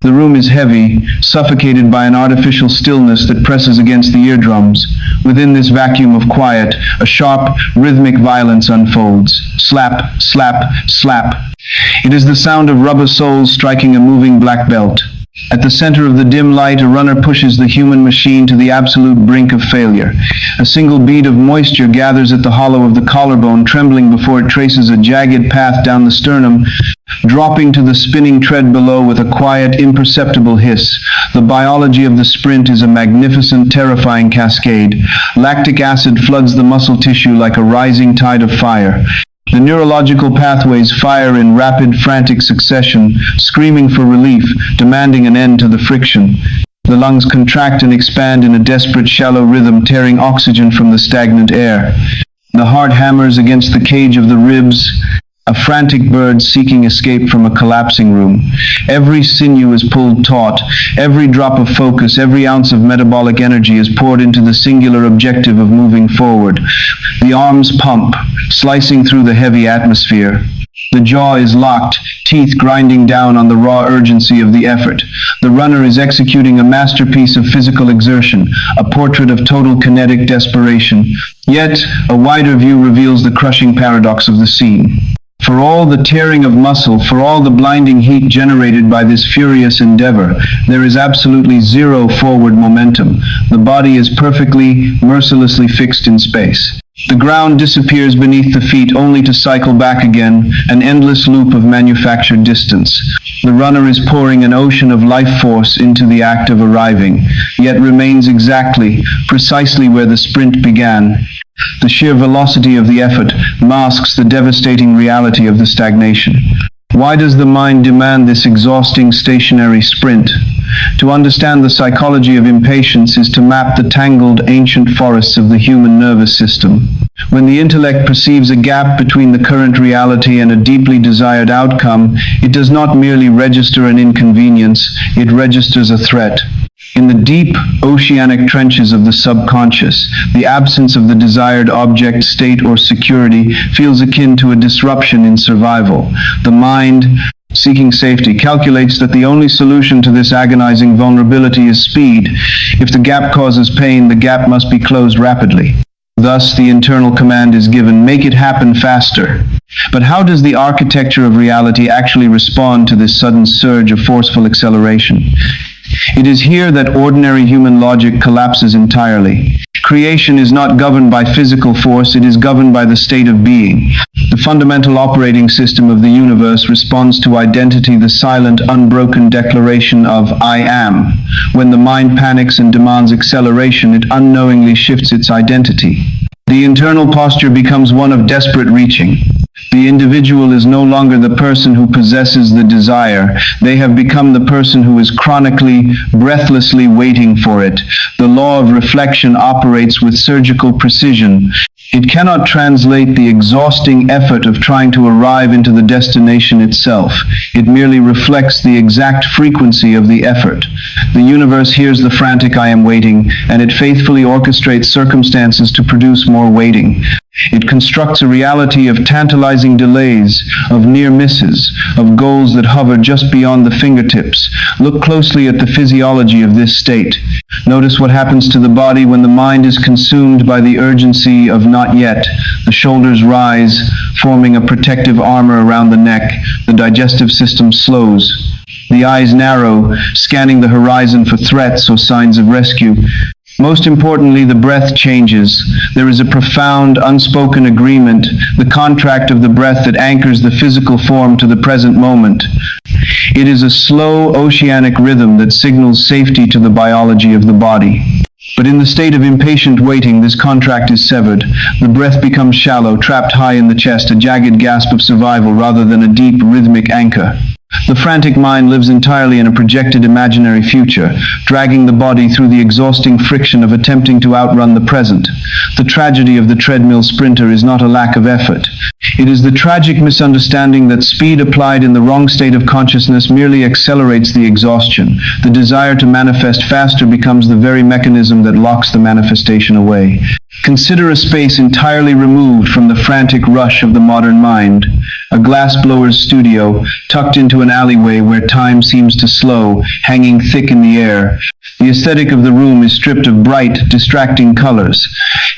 The room is heavy, suffocated by an artificial stillness that presses against the eardrums. Within this vacuum of quiet, a sharp, rhythmic violence unfolds. Slap, slap, slap. It is the sound of rubber soles striking a moving black belt. At the center of the dim light, a runner pushes the human machine to the absolute brink of failure. A single bead of moisture gathers at the hollow of the collarbone, trembling before it traces a jagged path down the sternum, dropping to the spinning tread below with a quiet, imperceptible hiss. The biology of the sprint is a magnificent, terrifying cascade. Lactic acid floods the muscle tissue like a rising tide of fire. The neurological pathways fire in rapid, frantic succession, screaming for relief, demanding an end to the friction. The lungs contract and expand in a desperate, shallow rhythm, tearing oxygen from the stagnant air. The heart hammers against the cage of the ribs, a frantic bird seeking escape from a collapsing room. Every sinew is pulled taut, every drop of focus, every ounce of metabolic energy is poured into the singular objective of moving forward. The arms pump, slicing through the heavy atmosphere. The jaw is locked, teeth grinding down on the raw urgency of the effort. The runner is executing a masterpiece of physical exertion, a portrait of total kinetic desperation. Yet, a wider view reveals the crushing paradox of the scene. For all the tearing of muscle, for all the blinding heat generated by this furious endeavor, there is absolutely zero forward momentum. The body is perfectly, mercilessly fixed in space. The ground disappears beneath the feet only to cycle back again, an endless loop of manufactured distance. The runner is pouring an ocean of life force into the act of arriving, yet remains exactly, precisely where the sprint began. The sheer velocity of the effort masks the devastating reality of the stagnation. Why does the mind demand this exhausting stationary sprint? To understand the psychology of impatience is to map the tangled ancient forests of the human nervous system. When the intellect perceives a gap between the current reality and a deeply desired outcome, it does not merely register an inconvenience, it registers a threat. In the deep, oceanic trenches of the subconscious, the absence of the desired object, state, or security feels akin to a disruption in survival. The mind, seeking safety, calculates that the only solution to this agonizing vulnerability is speed. If the gap causes pain, the gap must be closed rapidly. Thus, the internal command is given, make it happen faster. But how does the architecture of reality actually respond to this sudden surge of forceful acceleration? It is here that ordinary human logic collapses entirely. Creation is not governed by physical force, it is governed by the state of being. The fundamental operating system of the universe responds to identity, the silent, unbroken declaration of I am. When the mind panics and demands acceleration, it unknowingly shifts its identity. The internal posture becomes one of desperate reaching. The individual is no longer the person who possesses the desire. They have become the person who is chronically, breathlessly waiting for it. The law of reflection operates with surgical precision. It cannot translate the exhausting effort of trying to arrive into the destination itself. It merely reflects the exact frequency of the effort. The universe hears the frantic I am waiting, and it faithfully orchestrates circumstances to produce more waiting. It constructs a reality of tantalizing delays, of near misses, of goals that hover just beyond the fingertips. Look closely at the physiology of this state. Notice what happens to the body when the mind is consumed by the urgency of not yet. The shoulders rise, forming a protective armor around the neck. The digestive system slows. The eyes narrow, scanning the horizon for threats or signs of rescue. Most importantly, the breath changes. There is a profound, unspoken agreement, the contract of the breath that anchors the physical form to the present moment. It is a slow, oceanic rhythm that signals safety to the biology of the body. But in the state of impatient waiting, this contract is severed. The breath becomes shallow, trapped high in the chest, a jagged gasp of survival rather than a deep, rhythmic anchor. The frantic mind lives entirely in a projected imaginary future, dragging the body through the exhausting friction of attempting to outrun the present. The tragedy of the treadmill sprinter is not a lack of effort. It is the tragic misunderstanding that speed applied in the wrong state of consciousness merely accelerates the exhaustion. The desire to manifest faster becomes the very mechanism that locks the manifestation away. Consider a space entirely removed from the frantic rush of the modern mind. A glassblower's studio, tucked into an alleyway where time seems to slow, hanging thick in the air. The aesthetic of the room is stripped of bright, distracting colors.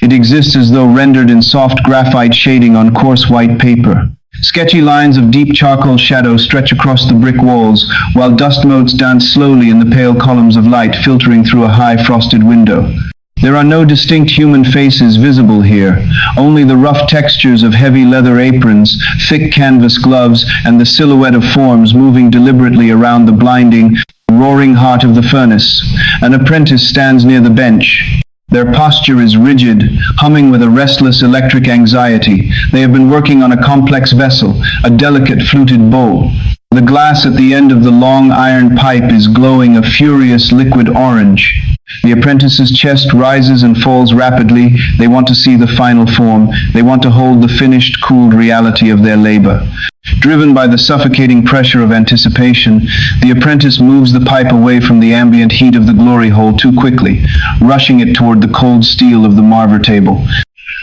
It exists as though rendered in soft graphite shading on coarse white paper. Sketchy lines of deep charcoal shadow stretch across the brick walls, while dust motes dance slowly in the pale columns of light filtering through a high frosted window. There are no distinct human faces visible here, only the rough textures of heavy leather aprons, thick canvas gloves, and the silhouette of forms moving deliberately around the blinding, roaring heart of the furnace. An apprentice stands near the bench. Their posture is rigid, humming with a restless electric anxiety. They have been working on a complex vessel, a delicate fluted bowl. The glass at the end of the long iron pipe is glowing a furious liquid orange. The apprentice's chest rises and falls rapidly. They want to see the final form. They want to hold the finished, cooled reality of their labor. Driven by the suffocating pressure of anticipation, the apprentice moves the pipe away from the ambient heat of the glory hole too quickly, rushing it toward the cold steel of the marver table.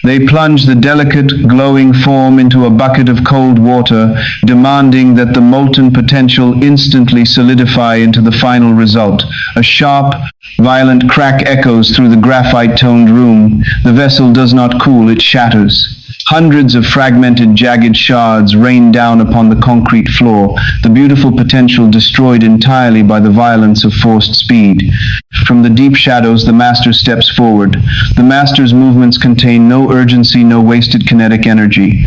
They plunge the delicate, glowing form into a bucket of cold water, demanding that the molten potential instantly solidify into the final result. A sharp, violent crack echoes through the graphite-toned room. The vessel does not cool, it shatters. Hundreds of fragmented, jagged shards rain down upon the concrete floor, the beautiful potential destroyed entirely by the violence of forced speed. From the deep shadows, the master steps forward. The master's movements contain no urgency, no wasted kinetic energy.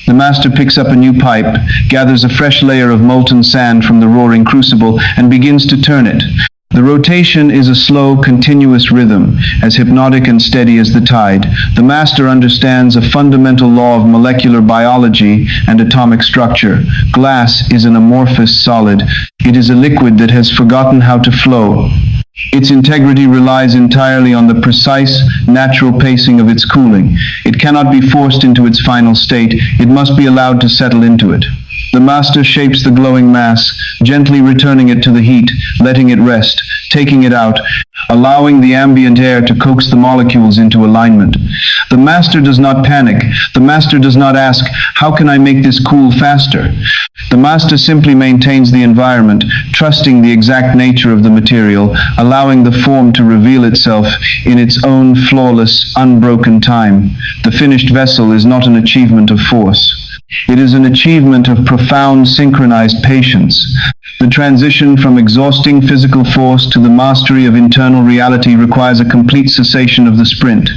The master picks up a new pipe, gathers a fresh layer of molten sand from the roaring crucible, and begins to turn it. The rotation is a slow, continuous rhythm, as hypnotic and steady as the tide. The master understands a fundamental law of molecular biology and atomic structure. Glass is an amorphous solid. It is a liquid that has forgotten how to flow. Its integrity relies entirely on the precise, natural pacing of its cooling. It cannot be forced into its final state. It must be allowed to settle into it. The master shapes the glowing mass, gently returning it to the heat, letting it rest, taking it out, allowing the ambient air to coax the molecules into alignment. The master does not panic. The master does not ask, "How can I make this cool faster?" The master simply maintains the environment, trusting the exact nature of the material, allowing the form to reveal itself in its own flawless, unbroken time. The finished vessel is not an achievement of force. It is an achievement of profound synchronized patience. The transition from exhausting physical force to the mastery of internal reality requires a complete cessation of the sprint.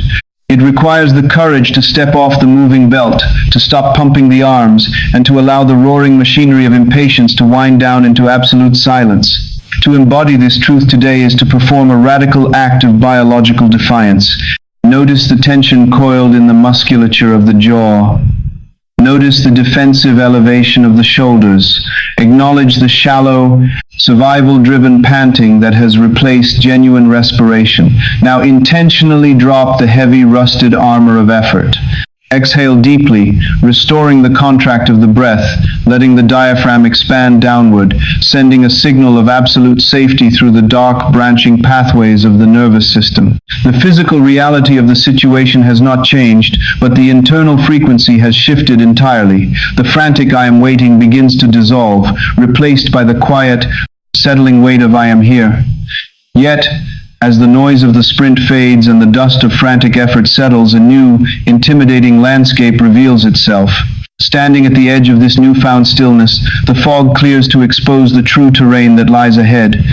It requires the courage to step off the moving belt, to stop pumping the arms, and to allow the roaring machinery of impatience to wind down into absolute silence. To embody this truth today is to perform a radical act of biological defiance. Notice the tension coiled in the musculature of the jaw. Notice the defensive elevation of the shoulders. Acknowledge the shallow, survival-driven panting that has replaced genuine respiration. Now intentionally drop the heavy, rusted armor of effort. Exhale deeply, restoring the contract of the breath, letting the diaphragm expand downward, sending a signal of absolute safety through the dark, branching pathways of the nervous system. The physical reality of the situation has not changed, but the internal frequency has shifted entirely. The frantic "I am waiting" begins to dissolve, replaced by the quiet, settling weight of "I am here." Yet, as the noise of the sprint fades and the dust of frantic effort settles, a new, intimidating landscape reveals itself. Standing at the edge of this newfound stillness, the fog clears to expose the true terrain that lies ahead.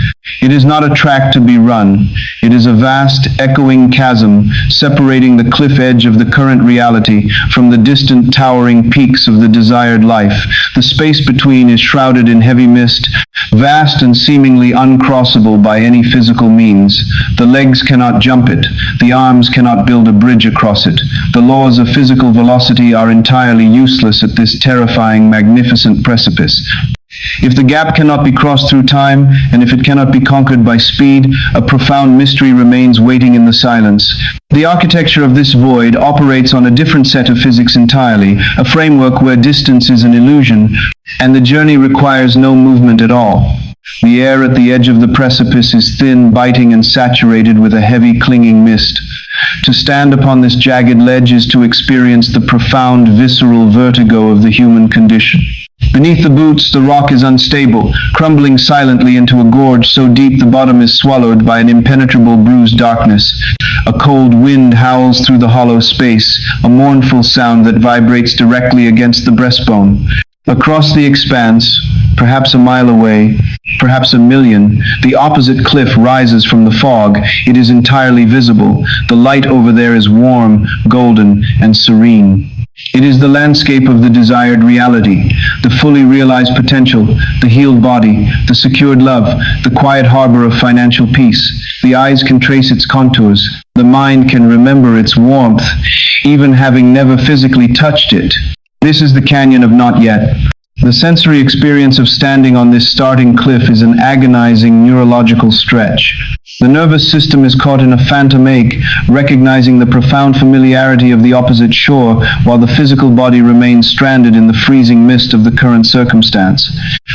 It is not a track to be run. It is a vast, echoing chasm separating the cliff edge of the current reality from the distant, towering peaks of the desired life. The space between is shrouded in heavy mist, vast and seemingly uncrossable by any physical means. The legs cannot jump it. The arms cannot build a bridge across it. The laws of physical velocity are entirely useless at this terrifying, magnificent precipice. If the gap cannot be crossed through time, and if it cannot be conquered by speed, a profound mystery remains waiting in the silence. The architecture of this void operates on a different set of physics entirely, a framework where distance is an illusion, and the journey requires no movement at all. The air at the edge of the precipice is thin, biting, and saturated with a heavy, clinging mist. To stand upon this jagged ledge is to experience the profound visceral vertigo of the human condition. Beneath the boots, the rock is unstable, crumbling silently into a gorge so deep the bottom is swallowed by an impenetrable bruised darkness. A cold wind howls through the hollow space, a mournful sound that vibrates directly against the breastbone. Across the expanse, perhaps a mile away, perhaps a million, the opposite cliff rises from the fog. It is entirely visible. The light over there is warm, golden, and serene. It is the landscape of the desired reality, the fully realized potential, the healed body, the secured love, the quiet harbor of financial peace. The eyes can trace its contours. The mind can remember its warmth, even having never physically touched it. This is the canyon of not yet. The sensory experience of standing on this starting cliff is an agonizing neurological stretch. The nervous system is caught in a phantom ache, recognizing the profound familiarity of the opposite shore, while the physical body remains stranded in the freezing mist of the current circumstance.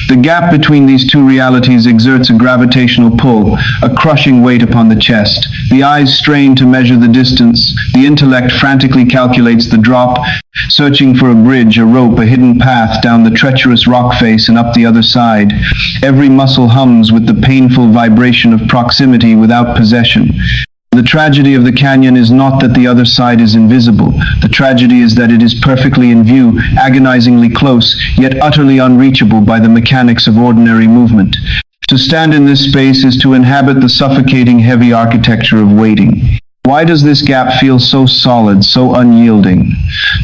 The gap between these two realities exerts a gravitational pull, a crushing weight upon the chest. The eyes strain to measure the distance. The intellect frantically calculates the drop, searching for a bridge, a rope, a hidden path down the treacherous rock face and up the other side. Every muscle hums with the painful vibration of proximity without possession. The tragedy of the canyon is not that the other side is invisible. The tragedy is that it is perfectly in view, agonizingly close, yet utterly unreachable by the mechanics of ordinary movement. To stand in this space is to inhabit the suffocating heavy architecture of waiting. Why does this gap feel so solid, so unyielding?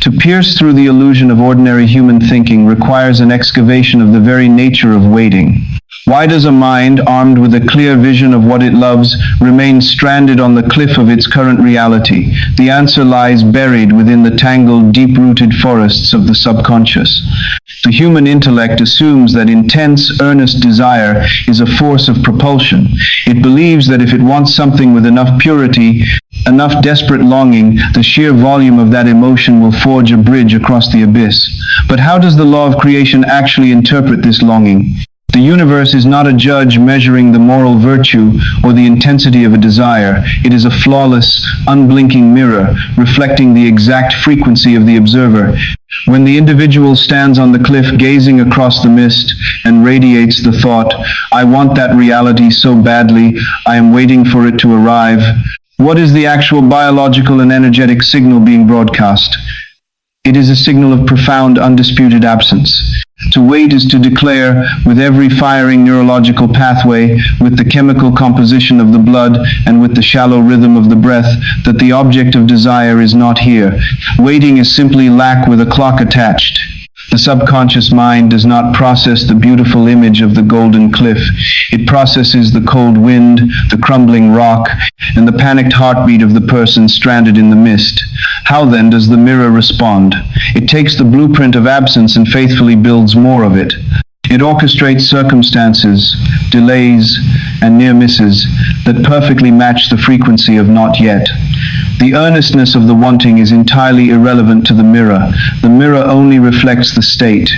To pierce through the illusion of ordinary human thinking requires an excavation of the very nature of waiting. Why does a mind, armed with a clear vision of what it loves, remain stranded on the cliff of its current reality? The answer lies buried within the tangled, deep-rooted forests of the subconscious. The human intellect assumes that intense, earnest desire is a force of propulsion. It believes that if it wants something with enough purity, enough desperate longing, the sheer volume of that emotion will forge a bridge across the abyss. But how does the law of creation actually interpret this longing? The universe is not a judge measuring the moral virtue or the intensity of a desire. It is a flawless, unblinking mirror, reflecting the exact frequency of the observer. When the individual stands on the cliff gazing across the mist and radiates the thought, "I want that reality so badly, I am waiting for it to arrive," what is the actual biological and energetic signal being broadcast? It is a signal of profound, undisputed absence. To wait is to declare, with every firing neurological pathway, with the chemical composition of the blood, and with the shallow rhythm of the breath, that the object of desire is not here. Waiting is simply lack with a clock attached. The subconscious mind does not process the beautiful image of the golden cliff. It processes the cold wind, the crumbling rock, and the panicked heartbeat of the person stranded in the mist. How then does the mirror respond? It takes the blueprint of absence and faithfully builds more of it. It orchestrates circumstances, delays, and near misses that perfectly match the frequency of not yet. The earnestness of the wanting is entirely irrelevant to the mirror. The mirror only reflects the state.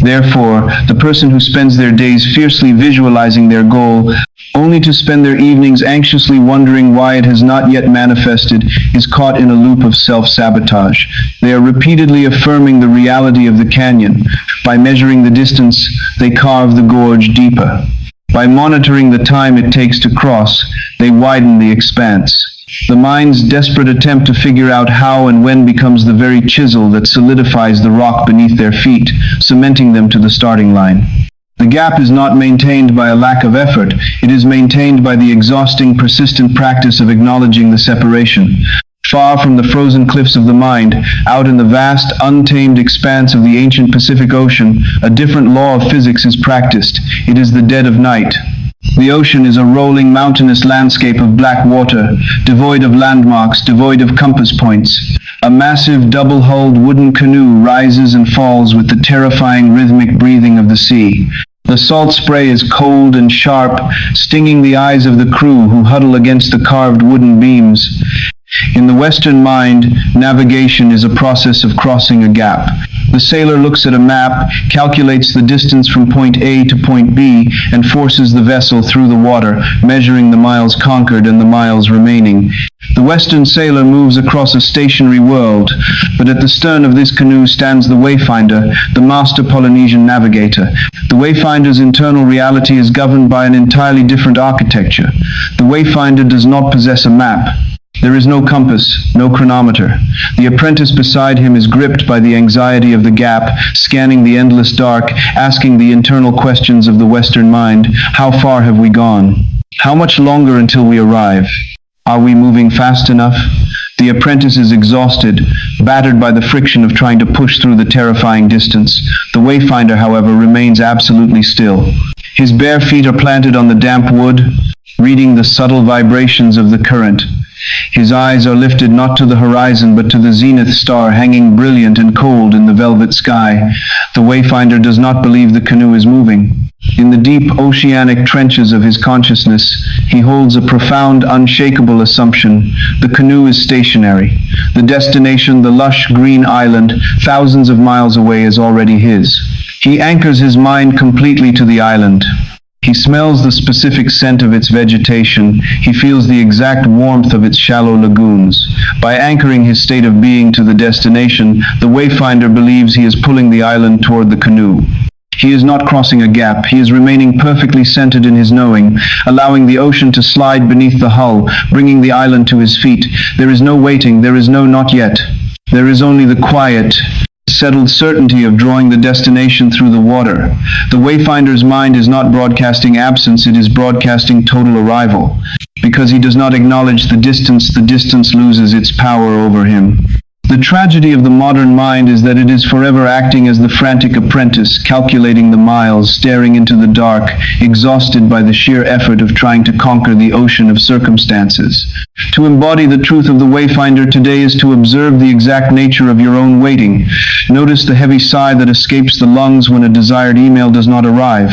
Therefore, the person who spends their days fiercely visualizing their goal, only to spend their evenings anxiously wondering why it has not yet manifested, is caught in a loop of self-sabotage. They are repeatedly affirming the reality of the canyon. By measuring the distance, they carve the gorge deeper. By monitoring the time it takes to cross, they widen the expanse. The mind's desperate attempt to figure out how and when becomes the very chisel that solidifies the rock beneath their feet, cementing them to the starting line. The gap is not maintained by a lack of effort. It is maintained by the exhausting, persistent practice of acknowledging the separation. Far from the frozen cliffs of the mind, out in the vast, untamed expanse of the ancient Pacific Ocean, a different law of physics is practiced. It is the dead of night. The ocean is a rolling, mountainous landscape of black water, devoid of landmarks, devoid of compass points. A massive, double-hulled wooden canoe rises and falls with the terrifying rhythmic breathing of the sea. The salt spray is cold and sharp, stinging the eyes of the crew who huddle against the carved wooden beams. In the Western mind, navigation is a process of crossing a gap. The sailor looks at a map, calculates the distance from point A to point B, and forces the vessel through the water, measuring the miles conquered and the miles remaining. The Western sailor moves across a stationary world, but at the stern of this canoe stands the wayfinder, the master Polynesian navigator. The wayfinder's internal reality is governed by an entirely different architecture. The wayfinder does not possess a map. There is no compass, no chronometer. The apprentice beside him is gripped by the anxiety of the gap, scanning the endless dark, asking the internal questions of the Western mind. How far have we gone? How much longer until we arrive? Are we moving fast enough? The apprentice is exhausted, battered by the friction of trying to push through the terrifying distance. The wayfinder, however, remains absolutely still. His bare feet are planted on the damp wood, reading the subtle vibrations of the current. His eyes are lifted not to the horizon but to the zenith star hanging brilliant and cold in the velvet sky. The wayfinder does not believe the canoe is moving. In the deep oceanic trenches of his consciousness, he holds a profound, unshakable assumption. The canoe is stationary. The destination, the lush green island, thousands of miles away, is already his. He anchors his mind completely to the island. He smells the specific scent of its vegetation. He feels the exact warmth of its shallow lagoons. By anchoring his state of being to the destination, the wayfinder believes he is pulling the island toward the canoe. He is not crossing a gap. He is remaining perfectly centered in his knowing, allowing the ocean to slide beneath the hull, bringing the island to his feet. There is no waiting. There is no not yet. There is only the quiet, settled certainty of drawing the destination through the water. The wayfinder's mind is not broadcasting absence, it is broadcasting total arrival. Because he does not acknowledge the distance loses its power over him. The tragedy of the modern mind is that it is forever acting as the frantic apprentice, calculating the miles, staring into the dark, exhausted by the sheer effort of trying to conquer the ocean of circumstances. To embody the truth of the wayfinder today is to observe the exact nature of your own waiting. Notice the heavy sigh that escapes the lungs when a desired email does not arrive.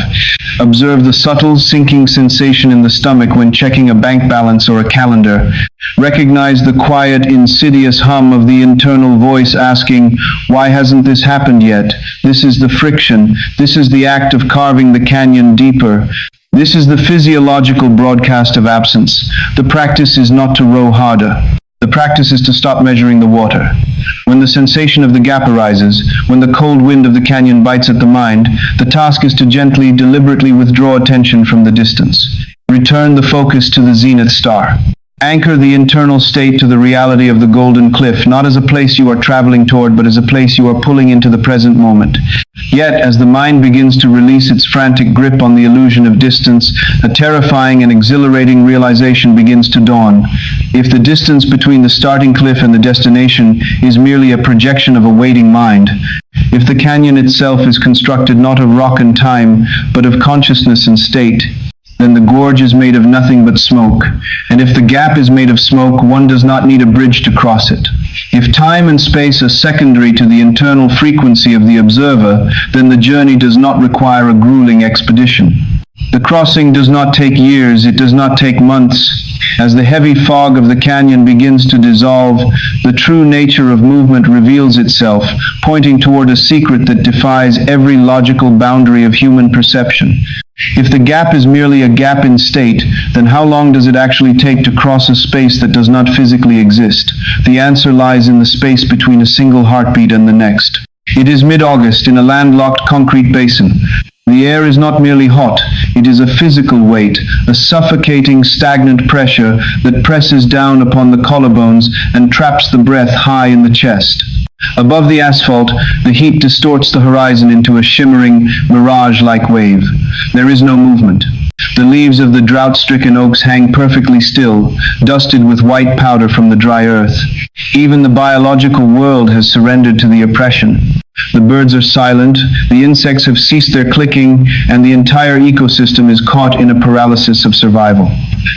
Observe the subtle, sinking sensation in the stomach when checking a bank balance or a calendar. Recognize the quiet, insidious hum of the internal voice asking, "Why hasn't this happened yet?" This is the friction. This is the act of carving the canyon deeper. This is the physiological broadcast of absence. The practice is not to row harder. The practice is to stop measuring the water. When the sensation of the gap arises, when the cold wind of the canyon bites at the mind, the task is to gently, deliberately withdraw attention from the distance. Return the focus to the zenith star. Anchor the internal state to the reality of the golden cliff, not as a place you are traveling toward, but as a place you are pulling into the present moment. Yet, as the mind begins to release its frantic grip on the illusion of distance, a terrifying and exhilarating realization begins to dawn. If the distance between the starting cliff and the destination is merely a projection of a waiting mind, if the canyon itself is constructed not of rock and time, but of consciousness and state, then the gorge is made of nothing but smoke. And if the gap is made of smoke, one does not need a bridge to cross it. If time and space are secondary to the internal frequency of the observer, then the journey does not require a grueling expedition. The crossing does not take years, it does not take months. As the heavy fog of the canyon begins to dissolve, the true nature of movement reveals itself, pointing toward a secret that defies every logical boundary of human perception. If the gap is merely a gap in state, then how long does it actually take to cross a space that does not physically exist? The answer lies in the space between a single heartbeat and the next. It is mid-August in a landlocked concrete basin. The air is not merely hot, it is a physical weight, a suffocating, stagnant pressure that presses down upon the collarbones and traps the breath high in the chest. Above the asphalt, the heat distorts the horizon into a shimmering, mirage-like wave. There is no movement. The leaves of the drought-stricken oaks hang perfectly still, dusted with white powder from the dry earth. Even the biological world has surrendered to the oppression. The birds are silent, the insects have ceased their clicking, and the entire ecosystem is caught in a paralysis of survival.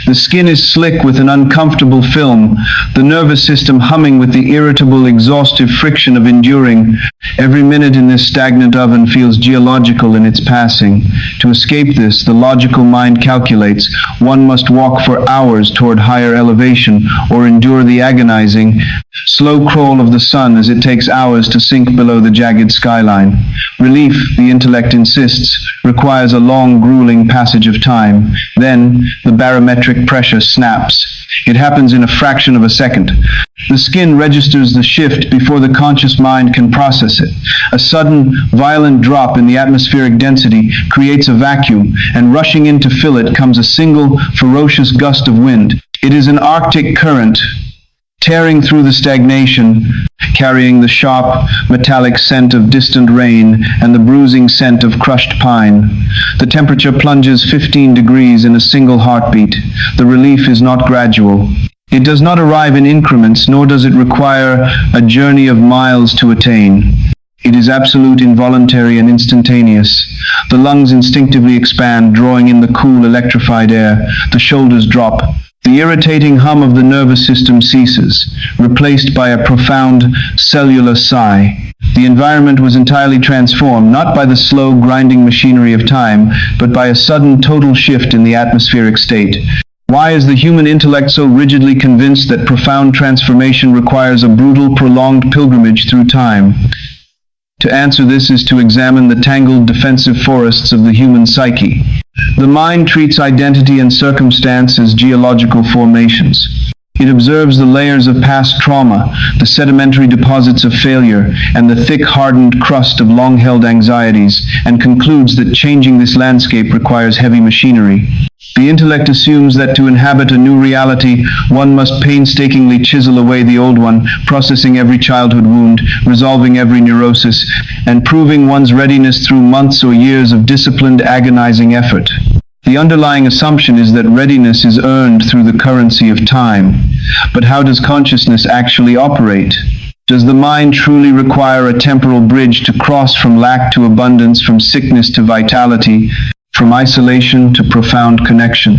The skin is slick with an uncomfortable film, the nervous system humming with the irritable, exhaustive friction of enduring. Every minute in this stagnant oven feels geological in its passing. To escape this, the logical mind calculates one must walk for hours toward higher elevation or endure the agonizing, slow crawl of the sun as it takes hours to sink below the jagged skyline. Relief, the intellect insists, requires a long, grueling passage of time. Then, the barometric pressure snaps. It happens in a fraction of a second. The skin registers the shift before the conscious mind can process it. A sudden, violent drop in the atmospheric density creates a vacuum, and rushing in to fill it comes a single, ferocious gust of wind. It is an Arctic current, tearing through the stagnation, carrying the sharp, metallic scent of distant rain and the bruising scent of crushed pine. The temperature plunges 15 degrees in a single heartbeat. The relief is not gradual. It does not arrive in increments, nor does it require a journey of miles to attain. It is absolute, involuntary, and instantaneous. The lungs instinctively expand, drawing in the cool, electrified air. The shoulders drop. The irritating hum of the nervous system ceases, replaced by a profound cellular sigh. The environment was entirely transformed, not by the slow, grinding machinery of time, but by a sudden, total shift in the atmospheric state. Why is the human intellect so rigidly convinced that profound transformation requires a brutal, prolonged pilgrimage through time? To answer this is to examine the tangled defensive forests of the human psyche. The mind treats identity and circumstance as geological formations. It observes the layers of past trauma, the sedimentary deposits of failure, and the thick, hardened crust of long-held anxieties, and concludes that changing this landscape requires heavy machinery. The intellect assumes that to inhabit a new reality, one must painstakingly chisel away the old one, processing every childhood wound, resolving every neurosis, and proving one's readiness through months or years of disciplined, agonizing effort. The underlying assumption is that readiness is earned through the currency of time. But how does consciousness actually operate? Does the mind truly require a temporal bridge to cross from lack to abundance, from sickness to vitality, from isolation to profound connection?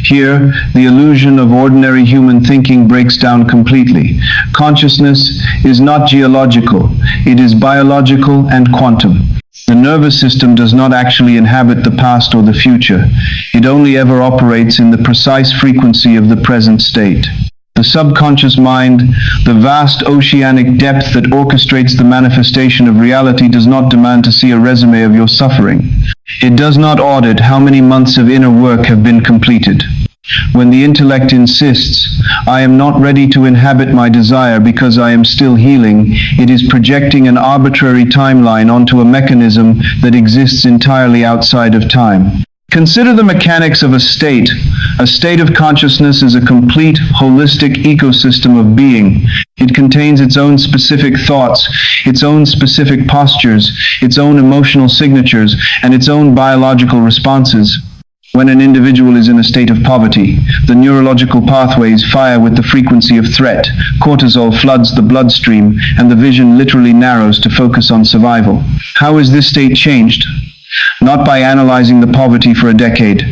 Here, the illusion of ordinary human thinking breaks down completely. Consciousness is not geological, it is biological and quantum. The nervous system does not actually inhabit the past or the future. It only ever operates in the precise frequency of the present state. The subconscious mind, the vast oceanic depth that orchestrates the manifestation of reality, does not demand to see a resume of your suffering. It does not audit how many months of inner work have been completed. When the intellect insists, "I am not ready to inhabit my desire because I am still healing," it is projecting an arbitrary timeline onto a mechanism that exists entirely outside of time. Consider the mechanics of a state. A state of consciousness is a complete, holistic ecosystem of being. It contains its own specific thoughts, its own specific postures, its own emotional signatures, and its own biological responses. When an individual is in a state of poverty, the neurological pathways fire with the frequency of threat, cortisol floods the bloodstream, and the vision literally narrows to focus on survival. How is this state changed? Not by analyzing the poverty for a decade.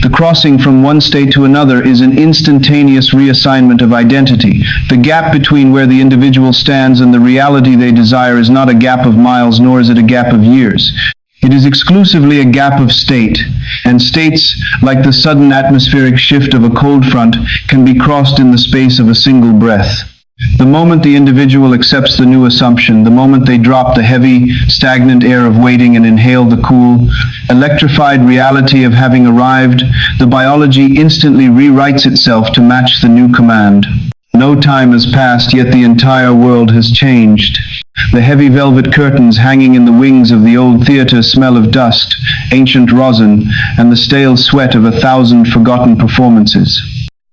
The crossing from one state to another is an instantaneous reassignment of identity. The gap between where the individual stands and the reality they desire is not a gap of miles, nor is it a gap of years. It is exclusively a gap of state, and states, like the sudden atmospheric shift of a cold front, can be crossed in the space of a single breath. The moment the individual accepts the new assumption, the moment they drop the heavy, stagnant air of waiting and inhale the cool, electrified reality of having arrived, the biology instantly rewrites itself to match the new command. No time has passed, yet the entire world has changed. The heavy velvet curtains hanging in the wings of the old theater smell of dust, ancient rosin, and the stale sweat of 1,000 forgotten performances.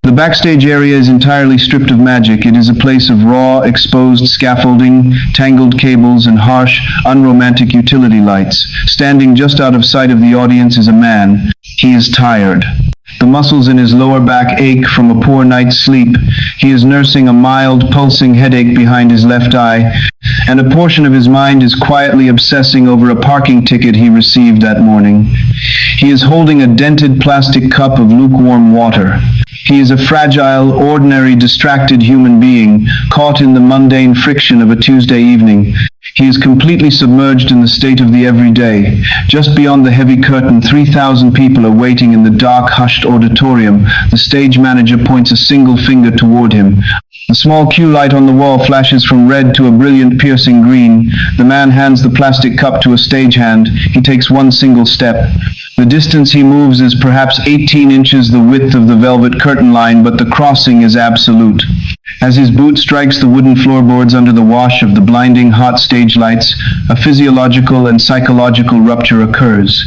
The backstage area is entirely stripped of magic. It is a place of raw, exposed scaffolding, tangled cables, and harsh, unromantic utility lights. Standing just out of sight of the audience is a man. He is tired. The muscles in his lower back ache from a poor night's sleep. He is nursing a mild, pulsing headache behind his left eye, and a portion of his mind is quietly obsessing over a parking ticket he received that morning. He is holding a dented plastic cup of lukewarm water. He is a fragile, ordinary, distracted human being, caught in the mundane friction of a Tuesday evening. He is completely submerged in the state of the everyday. Just beyond the heavy curtain, 3,000 people are waiting in the dark, hushed auditorium. The stage manager points a single finger toward him. The small cue light on the wall flashes from red to a brilliant, piercing green. The man hands the plastic cup to a stagehand. He takes one single step. The distance he moves is perhaps 18 inches the width of the velvet curtain line, but the crossing is absolute. As his boot strikes the wooden floorboards under the wash of the blinding hot stage lights, a physiological and psychological rupture occurs.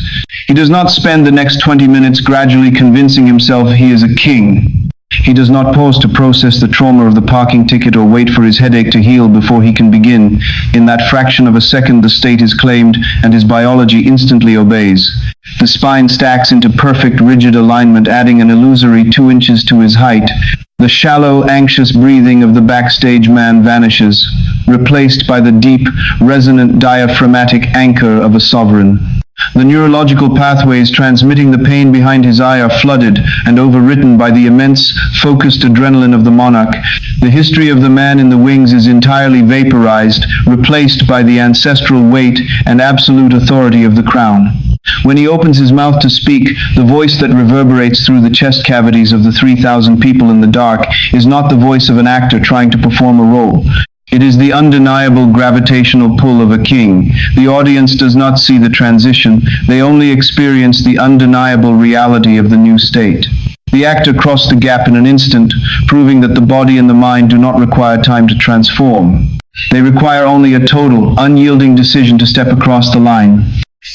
He does not spend the next 20 minutes gradually convincing himself he is a king. He does not pause to process the trauma of the parking ticket or wait for his headache to heal before he can begin. In that fraction of a second, the state is claimed, and his biology instantly obeys. The spine stacks into perfect, rigid alignment, adding an illusory 2 inches to his height. The shallow, anxious breathing of the backstage man vanishes, replaced by the deep, resonant, diaphragmatic anchor of a sovereign. The neurological pathways transmitting the pain behind his eye are flooded and overwritten by the immense, focused adrenaline of the monarch. The history of the man in the wings is entirely vaporized, replaced by the ancestral weight and absolute authority of the crown. When he opens his mouth to speak, the voice that reverberates through the chest cavities of the 3,000 people in the dark is not the voice of an actor trying to perform a role. It is the undeniable gravitational pull of a king. The audience does not see the transition. They only experience the undeniable reality of the new state. The actor crossed the gap in an instant, proving that the body and the mind do not require time to transform. They require only a total, unyielding decision to step across the line.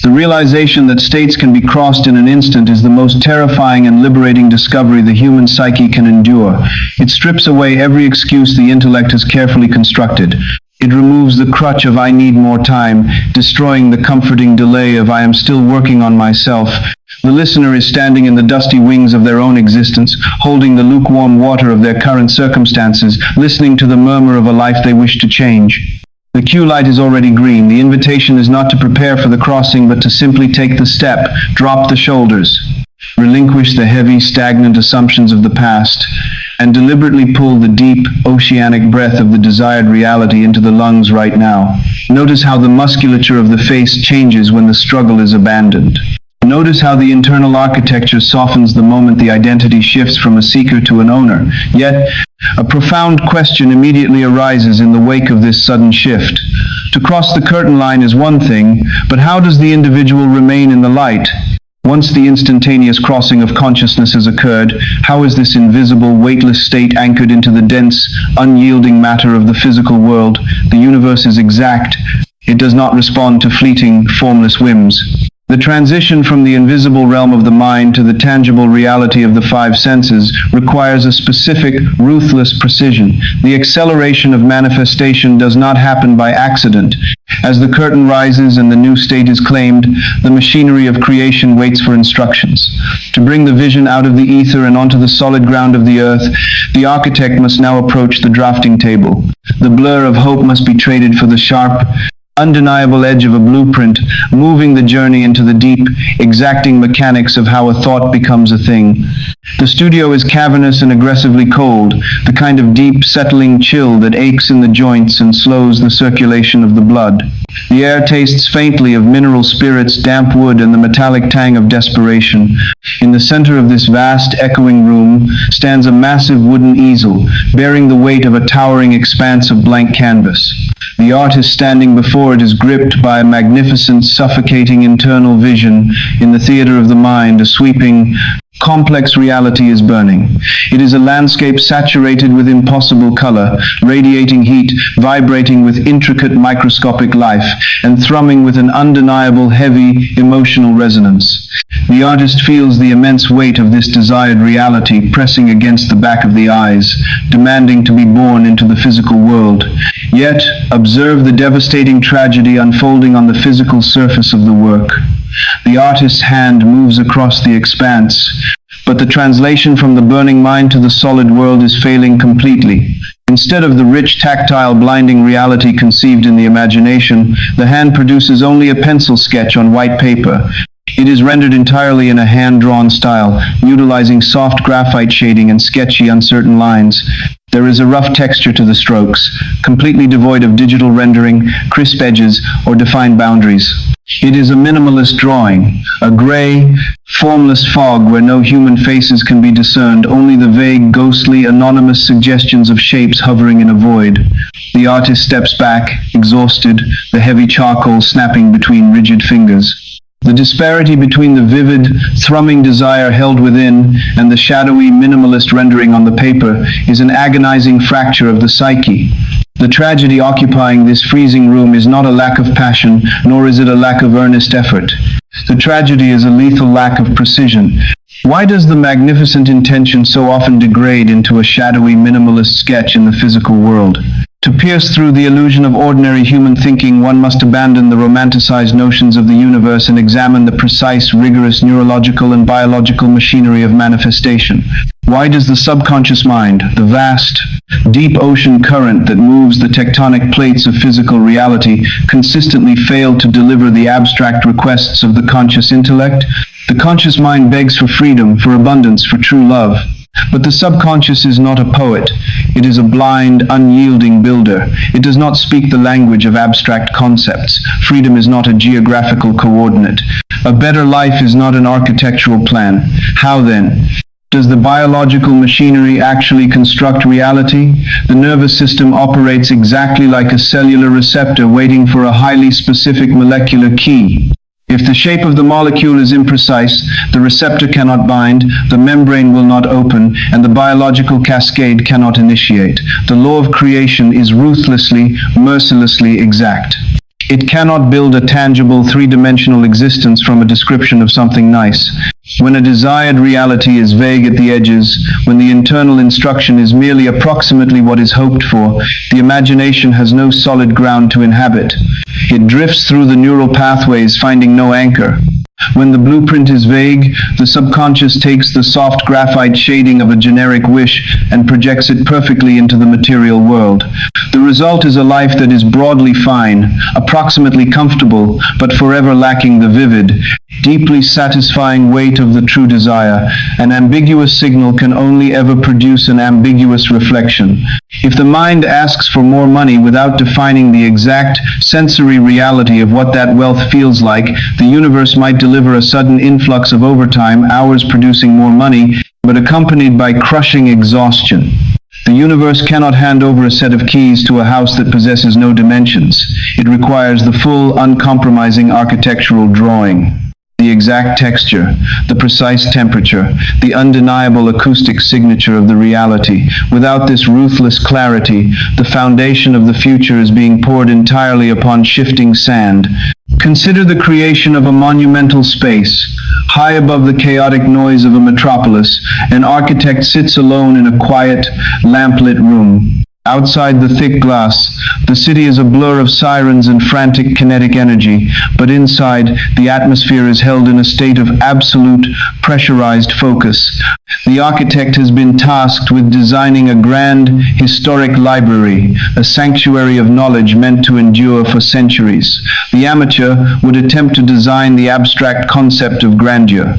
The realization that states can be crossed in an instant is the most terrifying and liberating discovery the human psyche can endure. It strips away every excuse the intellect has carefully constructed. It removes the crutch of "I need more time," destroying the comforting delay of "I am still working on myself." The listener is standing in the dusty wings of their own existence, holding the lukewarm water of their current circumstances, listening to the murmur of a life they wish to change. The cue light is already green. The invitation is not to prepare for the crossing, but to simply take the step, drop the shoulders, relinquish the heavy, stagnant assumptions of the past, and deliberately pull the deep, oceanic breath of the desired reality into the lungs right now. Notice how the musculature of the face changes when the struggle is abandoned. Notice how the internal architecture softens the moment the identity shifts from a seeker to an owner. Yet, a profound question immediately arises in the wake of this sudden shift. To cross the curtain line is one thing, but how does the individual remain in the light? Once the instantaneous crossing of consciousness has occurred, how is this invisible, weightless state anchored into the dense, unyielding matter of the physical world? The universe is exact. It does not respond to fleeting, formless whims. The transition from the invisible realm of the mind to the tangible reality of the five senses requires a specific, ruthless precision. The acceleration of manifestation does not happen by accident. As the curtain rises and the new state is claimed, the machinery of creation waits for instructions. To bring the vision out of the ether and onto the solid ground of the earth, the architect must now approach the drafting table. The blur of hope must be traded for the sharp, undeniable edge of a blueprint, moving the journey into the deep, exacting mechanics of how a thought becomes a thing. The studio is cavernous and aggressively cold, the kind of deep, settling chill that aches in the joints and slows the circulation of the blood. The air tastes faintly of mineral spirits, damp wood, and the metallic tang of desperation. In the center of this vast, echoing room stands a massive wooden easel, bearing the weight of a towering expanse of blank canvas. The artist standing before it is gripped by a magnificent, suffocating internal vision. In the theater of the mind, a sweeping, complex reality is burning. It is a landscape saturated with impossible color, radiating heat, vibrating with intricate microscopic life, and thrumming with an undeniable, heavy, emotional resonance. The artist feels the immense weight of this desired reality pressing against the back of the eyes, demanding to be born into the physical world. Yet, observe the devastating tragedy unfolding on the physical surface of the work. The artist's hand moves across the expanse, but the translation from the burning mind to the solid world is failing completely. Instead of the rich, tactile, blinding reality conceived in the imagination, the hand produces only a pencil sketch on white paper. It is rendered entirely in a hand-drawn style, utilizing soft graphite shading and sketchy, uncertain lines. There is a rough texture to the strokes, completely devoid of digital rendering, crisp edges, or defined boundaries. It is a minimalist drawing, a gray, formless fog where no human faces can be discerned, only the vague, ghostly, anonymous suggestions of shapes hovering in a void. The artist steps back, exhausted, the heavy charcoal snapping between rigid fingers. The disparity between the vivid, thrumming desire held within and the shadowy, minimalist rendering on the paper is an agonizing fracture of the psyche. The tragedy occupying this freezing room is not a lack of passion, nor is it a lack of earnest effort. The tragedy is a lethal lack of precision. Why does the magnificent intention so often degrade into a shadowy, minimalist sketch in the physical world? To pierce through the illusion of ordinary human thinking, one must abandon the romanticized notions of the universe and examine the precise, rigorous neurological and biological machinery of manifestation. Why does the subconscious mind, the vast, deep ocean current that moves the tectonic plates of physical reality, consistently fail to deliver the abstract requests of the conscious intellect? The conscious mind begs for freedom, for abundance, for true love. But the subconscious is not a poet. It is a blind, unyielding builder. It does not speak the language of abstract concepts. Freedom is not a geographical coordinate. A better life is not an architectural plan. How then? Does the biological machinery actually construct reality? The nervous system operates exactly like a cellular receptor waiting for a highly specific molecular key. If the shape of the molecule is imprecise, the receptor cannot bind, the membrane will not open, and the biological cascade cannot initiate. The law of creation is ruthlessly, mercilessly exact. It cannot build a tangible, three-dimensional existence from a description of something nice. When a desired reality is vague at the edges, when the internal instruction is merely approximately what is hoped for, the imagination has no solid ground to inhabit. It drifts through the neural pathways, finding no anchor. When the blueprint is vague, the subconscious takes the soft graphite shading of a generic wish and projects it perfectly into the material world. The result is a life that is broadly fine, approximately comfortable, but forever lacking the vivid, deeply satisfying weight of the true desire. An ambiguous signal can only ever produce an ambiguous reflection. If the mind asks for more money without defining the exact sensory reality of what that wealth feels like, the universe might deliver a sudden influx of overtime, hours producing more money, but accompanied by crushing exhaustion. The universe cannot hand over a set of keys to a house that possesses no dimensions. It requires the full, uncompromising architectural drawing. The exact texture, the precise temperature, the undeniable acoustic signature of the reality. Without this ruthless clarity, the foundation of the future is being poured entirely upon shifting sand. Consider the creation of a monumental space. High above the chaotic noise of a metropolis, an architect sits alone in a quiet, lamplit room. Outside the thick glass, the city is a blur of sirens and frantic kinetic energy, but inside, the atmosphere is held in a state of absolute, pressurized focus. The architect has been tasked with designing a grand, historic library, a sanctuary of knowledge meant to endure for centuries. The amateur would attempt to design the abstract concept of grandeur.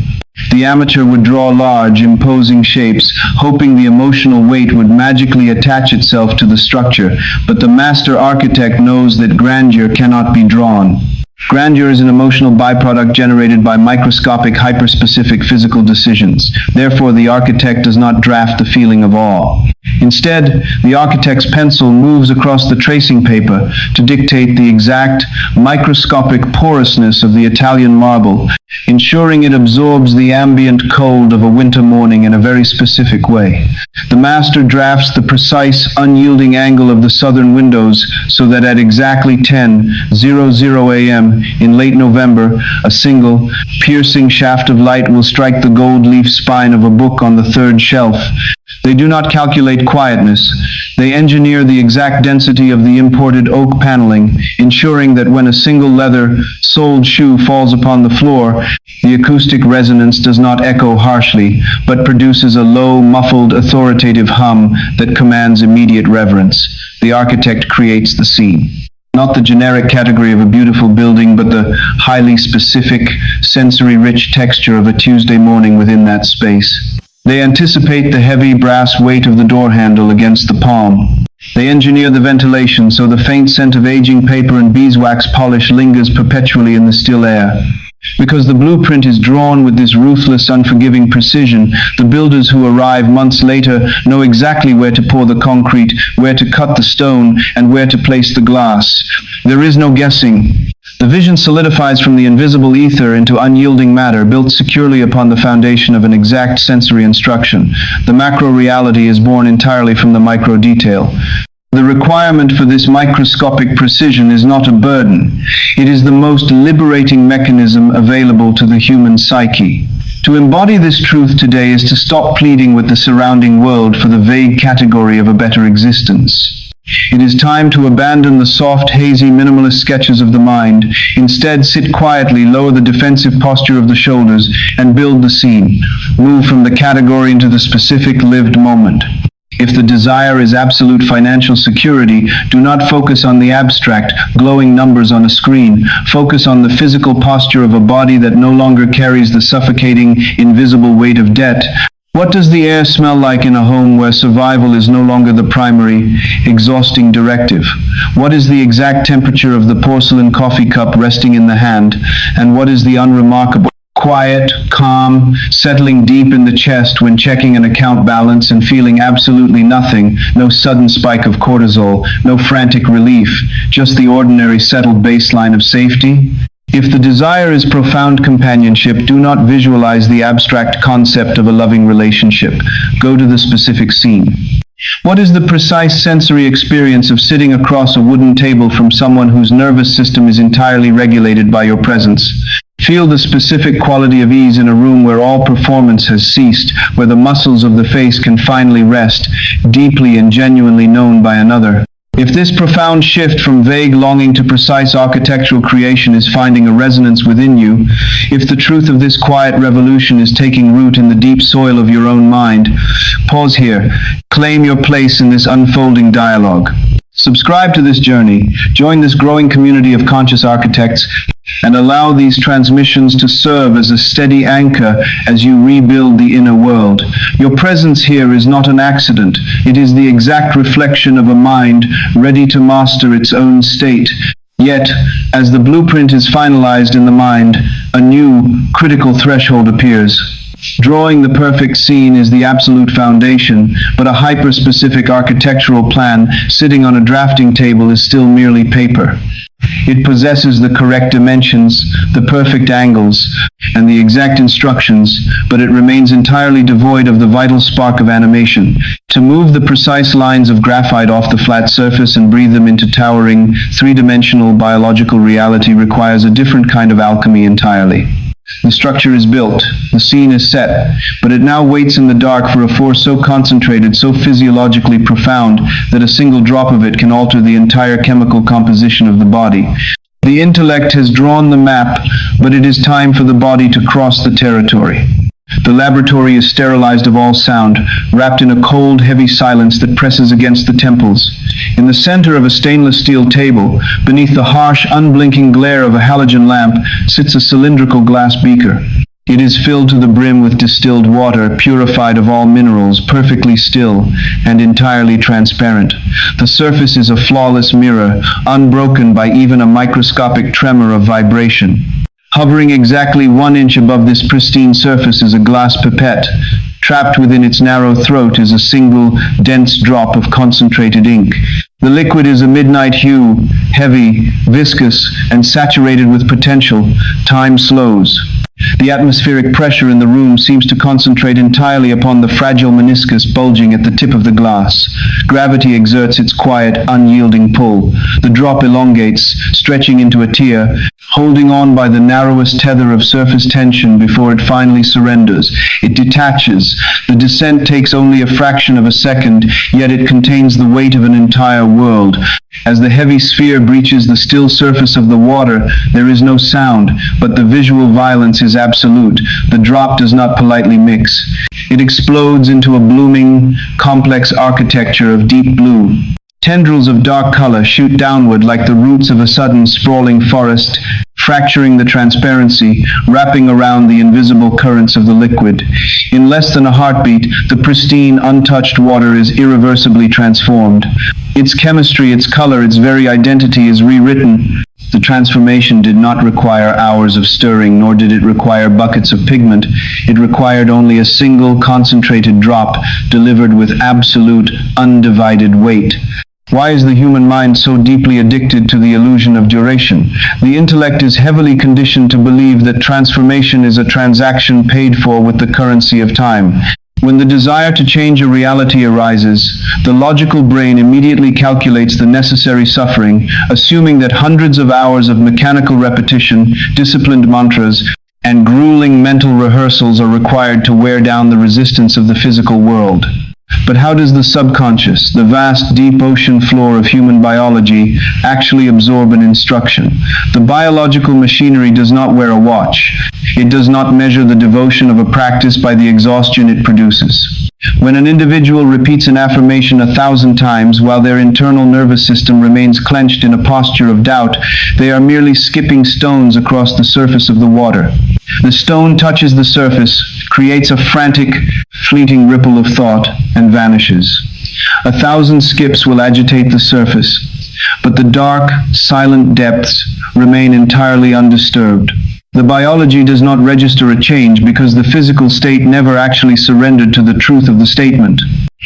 The amateur would draw large, imposing shapes, hoping the emotional weight would magically attach itself to the structure, but the master architect knows that grandeur cannot be drawn. Grandeur is an emotional byproduct generated by microscopic, hyperspecific physical decisions. Therefore, the architect does not draft the feeling of awe. Instead, the architect's pencil moves across the tracing paper to dictate the exact, microscopic porousness of the Italian marble, ensuring it absorbs the ambient cold of a winter morning in a very specific way. The master drafts the precise, unyielding angle of the southern windows so that at exactly 10:00 a.m. in late November, a single, piercing shaft of light will strike the gold-leaf spine of a book on the third shelf. They do not calculate quietness. They engineer the exact density of the imported oak paneling, ensuring that when a single leather-soled shoe falls upon the floor, the acoustic resonance does not echo harshly, but produces a low, muffled, authoritative hum that commands immediate reverence. The architect creates the scene. Not the generic category of a beautiful building, but the highly specific, sensory-rich texture of a Tuesday morning within that space. They anticipate the heavy brass weight of the door handle against the palm. They engineer the ventilation so the faint scent of aging paper and beeswax polish lingers perpetually in the still air. Because the blueprint is drawn with this ruthless, unforgiving precision, the builders who arrive months later know exactly where to pour the concrete, where to cut the stone, and where to place the glass. There is no guessing. The vision solidifies from the invisible ether into unyielding matter, built securely upon the foundation of an exact sensory instruction. The macro reality is born entirely from the micro detail. The requirement for this microscopic precision is not a burden. It is the most liberating mechanism available to the human psyche. To embody this truth today is to stop pleading with the surrounding world for the vague category of a better existence. It is time to abandon the soft, hazy, minimalist sketches of the mind. Instead, sit quietly, lower the defensive posture of the shoulders, and build the scene. Move from the category into the specific lived moment. If the desire is absolute financial security, do not focus on the abstract, glowing numbers on a screen. Focus on the physical posture of a body that no longer carries the suffocating, invisible weight of debt. What does the air smell like in a home where survival is no longer the primary, exhausting directive? What is the exact temperature of the porcelain coffee cup resting in the hand? And what is the unremarkable, quiet, calm, settling deep in the chest when checking an account balance and feeling absolutely nothing? No sudden spike of cortisol, no frantic relief, just the ordinary settled baseline of safety? If the desire is profound companionship, do not visualize the abstract concept of a loving relationship. Go to the specific scene. What is the precise sensory experience of sitting across a wooden table from someone whose nervous system is entirely regulated by your presence? Feel the specific quality of ease in a room where all performance has ceased, where the muscles of the face can finally rest, deeply and genuinely known by another. If this profound shift from vague longing to precise architectural creation is finding a resonance within you, if the truth of this quiet revolution is taking root in the deep soil of your own mind, pause here. Claim your place in this unfolding dialogue. Subscribe to this journey, join this growing community of conscious architects, and allow these transmissions to serve as a steady anchor as you rebuild the inner world. Your presence here is not an accident. It is the exact reflection of a mind ready to master its own state. Yet, as the blueprint is finalized in the mind, a new, critical threshold appears. Drawing the perfect scene is the absolute foundation, but a hyper-specific architectural plan sitting on a drafting table is still merely paper. It possesses the correct dimensions, the perfect angles, and the exact instructions, but it remains entirely devoid of the vital spark of animation. To move the precise lines of graphite off the flat surface and breathe them into towering, three-dimensional biological reality requires a different kind of alchemy entirely. The structure is built, the scene is set, but it now waits in the dark for a force so concentrated, so physiologically profound, that a single drop of it can alter the entire chemical composition of the body. The intellect has drawn the map, but it is time for the body to cross the territory. The laboratory is sterilized of all sound, wrapped in a cold, heavy silence that presses against the temples. In the center of a stainless steel table, beneath the harsh, unblinking glare of a halogen lamp, sits a cylindrical glass beaker. It is filled to the brim with distilled water, purified of all minerals, perfectly still, and entirely transparent. The surface is a flawless mirror, unbroken by even a microscopic tremor of vibration. Hovering exactly 1 inch above this pristine surface is a glass pipette. Trapped within its narrow throat is a single, dense drop of concentrated ink. The liquid is a midnight hue, heavy, viscous, and saturated with potential. Time slows. The atmospheric pressure in the room seems to concentrate entirely upon the fragile meniscus bulging at the tip of the glass. Gravity exerts its quiet, unyielding pull. The drop elongates, stretching into a tear, holding on by the narrowest tether of surface tension before it finally surrenders. It detaches. The descent takes only a fraction of a second, yet it contains the weight of an entire world. As the heavy sphere breaches the still surface of the water, there is no sound, but the visual violence is absolute. The drop does not politely mix. It explodes into a blooming, complex architecture of deep blue. Tendrils of dark color shoot downward like the roots of a sudden sprawling forest, fracturing the transparency, wrapping around the invisible currents of the liquid. In less than a heartbeat, the pristine, untouched water is irreversibly transformed. Its chemistry, its color, its very identity is rewritten. The transformation did not require hours of stirring, nor did it require buckets of pigment. It required only a single concentrated drop, delivered with absolute, undivided weight. Why is the human mind so deeply addicted to the illusion of duration? The intellect is heavily conditioned to believe that transformation is a transaction paid for with the currency of time. When the desire to change a reality arises, the logical brain immediately calculates the necessary suffering, assuming that hundreds of hours of mechanical repetition, disciplined mantras, and grueling mental rehearsals are required to wear down the resistance of the physical world. But how does the subconscious, the vast deep ocean floor of human biology, actually absorb an instruction? The biological machinery does not wear a watch. It does not measure the devotion of a practice by the exhaustion it produces. When an individual repeats an affirmation 1,000 times while their internal nervous system remains clenched in a posture of doubt, they are merely skipping stones across the surface of the water. The stone touches the surface, creates a frantic, fleeting ripple of thought, and vanishes. 1,000 skips will agitate the surface, but the dark, silent depths remain entirely undisturbed. The biology does not register a change because the physical state never actually surrendered to the truth of the statement.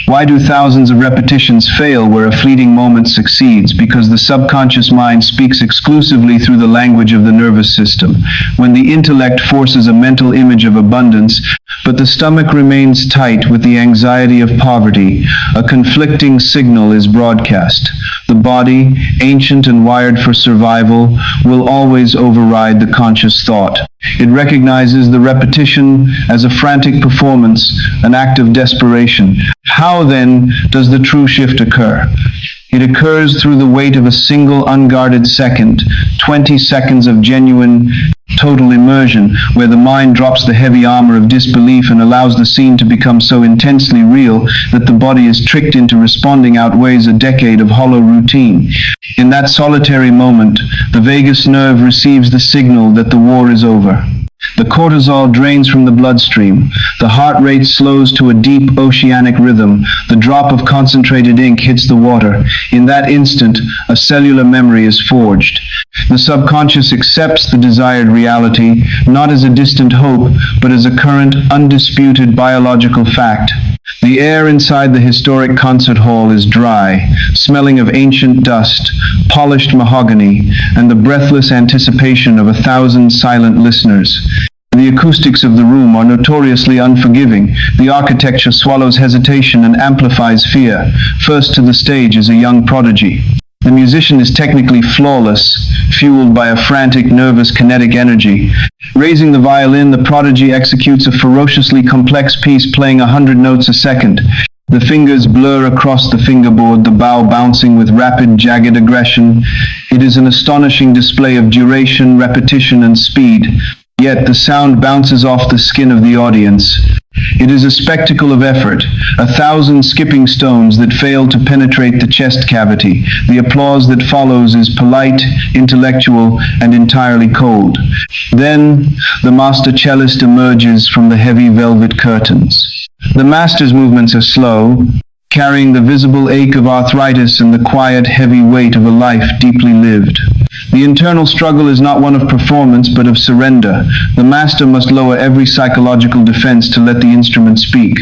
Why do thousands of repetitions fail where a fleeting moment succeeds? Because the subconscious mind speaks exclusively through the language of the nervous system. When the intellect forces a mental image of abundance, but the stomach remains tight with the anxiety of poverty, a conflicting signal is broadcast. The body, ancient and wired for survival, will always override the conscious thought. It recognizes the repetition as a frantic performance, an act of desperation. How then does the true shift occur? It occurs through the weight of a single unguarded second, 20 seconds of genuine, total immersion, where the mind drops the heavy armor of disbelief and allows the scene to become so intensely real that the body is tricked into responding outweighs a decade of hollow routine. In that solitary moment, the vagus nerve receives the signal that the war is over. The cortisol drains from the bloodstream. The heart rate slows to a deep oceanic rhythm. The drop of concentrated ink hits the water. In that instant, a cellular memory is forged. The subconscious accepts the desired reality, not as a distant hope, but as a current, undisputed biological fact. The air inside the historic concert hall is dry, smelling of ancient dust, polished mahogany, and the breathless anticipation of 1,000 silent listeners. The acoustics of the room are notoriously unforgiving. The architecture swallows hesitation and amplifies fear. First to the stage is a young prodigy. The musician is technically flawless, fueled by a frantic, nervous, kinetic energy. Raising the violin, the prodigy executes a ferociously complex piece playing 100 notes a second. The fingers blur across the fingerboard, the bow bouncing with rapid, jagged aggression. It is an astonishing display of duration, repetition, and speed. Yet the sound bounces off the skin of the audience. It is a spectacle of effort, 1,000 skipping stones that fail to penetrate the chest cavity. The applause that follows is polite, intellectual, and entirely cold. Then, the master cellist emerges from the heavy velvet curtains. The master's movements are slow, carrying the visible ache of arthritis and the quiet, heavy weight of a life deeply lived. The internal struggle is not one of performance, but of surrender. The master must lower every psychological defense to let the instrument speak.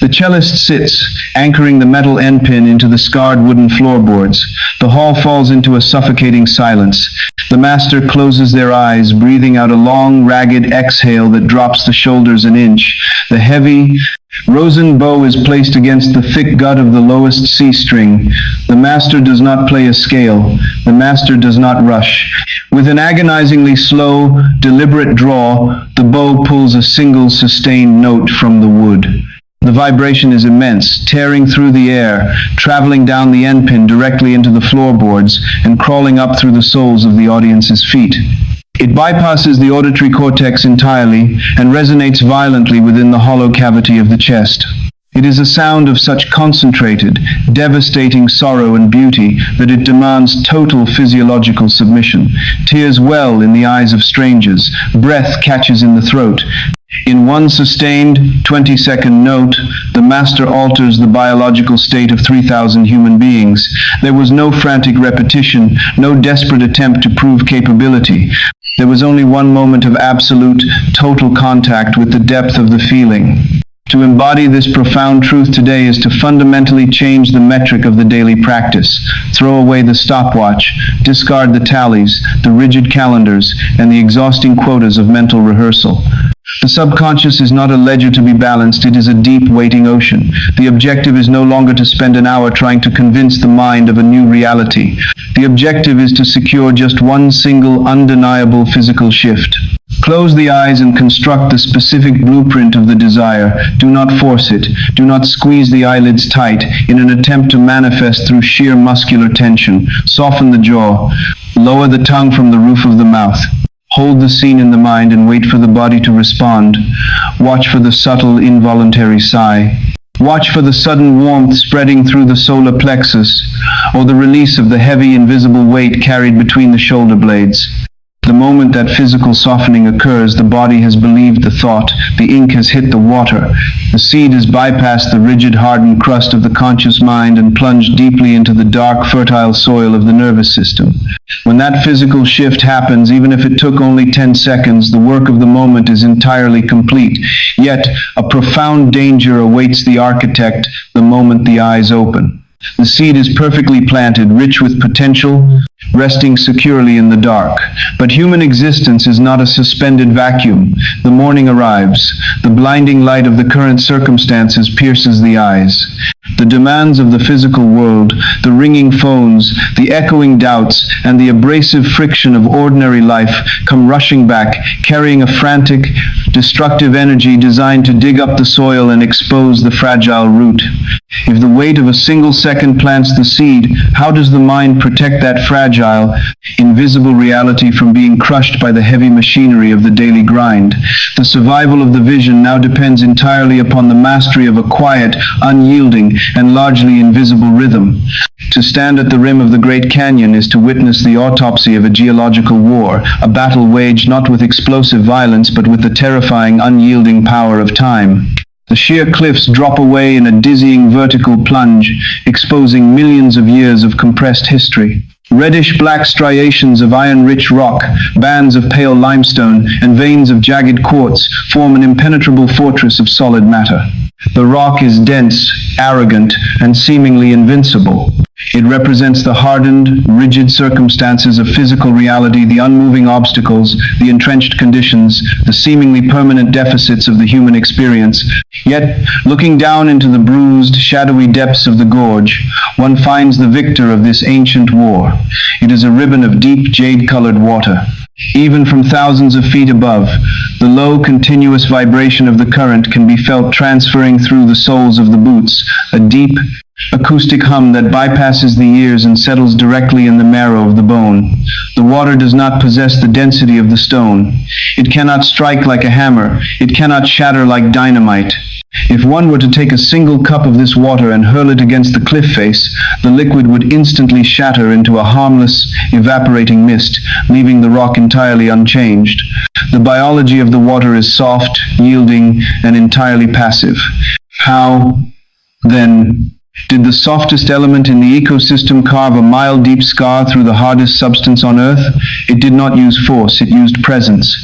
The cellist sits, anchoring the metal endpin into the scarred wooden floorboards. The hall falls into a suffocating silence. The master closes their eyes, breathing out a long, ragged exhale that drops the shoulders an inch. The heavy, rosin bow is placed against the thick gut of the lowest C string. The master does not play a scale. The master does not rush. With an agonizingly slow, deliberate draw, the bow pulls a single sustained note from the wood. The vibration is immense, tearing through the air, traveling down the endpin directly into the floorboards, and crawling up through the soles of the audience's feet. It bypasses the auditory cortex entirely and resonates violently within the hollow cavity of the chest. It is a sound of such concentrated, devastating sorrow and beauty that it demands total physiological submission. Tears well in the eyes of strangers, breath catches in the throat. In one sustained 20-second note, the master alters the biological state of 3,000 human beings. There was no frantic repetition, no desperate attempt to prove capability. There was only one moment of absolute, total contact with the depth of the feeling. To embody this profound truth today is to fundamentally change the metric of the daily practice. Throw away the stopwatch, discard the tallies, the rigid calendars, and the exhausting quotas of mental rehearsal. The subconscious is not a ledger to be balanced, it is a deep, waiting ocean. The objective is no longer to spend an hour trying to convince the mind of a new reality. The objective is to secure just one single, undeniable physical shift. Close the eyes and construct the specific blueprint of the desire. Do not force it. Do not squeeze the eyelids tight in an attempt to manifest through sheer muscular tension. Soften the jaw. Lower the tongue from the roof of the mouth. Hold the scene in the mind and wait for the body to respond. Watch for the subtle, involuntary sigh. Watch for the sudden warmth spreading through the solar plexus, or the release of the heavy, invisible weight carried between the shoulder blades. The moment that physical softening occurs, the body has believed the thought, the ink has hit the water, the seed has bypassed the rigid, hardened crust of the conscious mind and plunged deeply into the dark, fertile soil of the nervous system. When that physical shift happens, even if it took only 10 seconds, the work of the moment is entirely complete. Yet, a profound danger awaits the architect the moment the eyes open. The seed is perfectly planted, rich with potential, resting securely in the dark. But human existence is not a suspended vacuum. The morning arrives. The blinding light of the current circumstances pierces the eyes. The demands of the physical world, the ringing phones, the echoing doubts, and the abrasive friction of ordinary life come rushing back, carrying a frantic, destructive energy designed to dig up the soil and expose the fragile root. If the weight of a single second plants the seed, how does the mind protect that fragile, invisible reality from being crushed by the heavy machinery of the daily grind? The survival of the vision now depends entirely upon the mastery of a quiet, unyielding, and largely invisible rhythm. To stand at the rim of the Great Canyon is to witness the autopsy of a geological war, a battle waged not with explosive violence but with the terrifying, unyielding power of time. The sheer cliffs drop away in a dizzying vertical plunge, exposing millions of years of compressed history. Reddish-black striations of iron-rich rock, bands of pale limestone, and veins of jagged quartz form an impenetrable fortress of solid matter. The rock is dense, arrogant, and seemingly invincible. It represents the hardened, rigid circumstances of physical reality, the unmoving obstacles, the entrenched conditions, the seemingly permanent deficits of the human experience. Yet, looking down into the bruised, shadowy depths of the gorge, one finds the victor of this ancient war. It is a ribbon of deep, jade-colored water. Even from thousands of feet above, the low, continuous vibration of the current can be felt transferring through the soles of the boots, a deep, acoustic hum that bypasses the ears and settles directly in the marrow of the bone. The water does not possess the density of the stone. It cannot strike like a hammer. It cannot shatter like dynamite. If one were to take a single cup of this water and hurl it against the cliff face, the liquid would instantly shatter into a harmless, evaporating mist, leaving the rock entirely unchanged. The biology of the water is soft, yielding, and entirely passive. How, then, did the softest element in the ecosystem carve a mile-deep scar through the hardest substance on Earth? It did not use force, it used presence.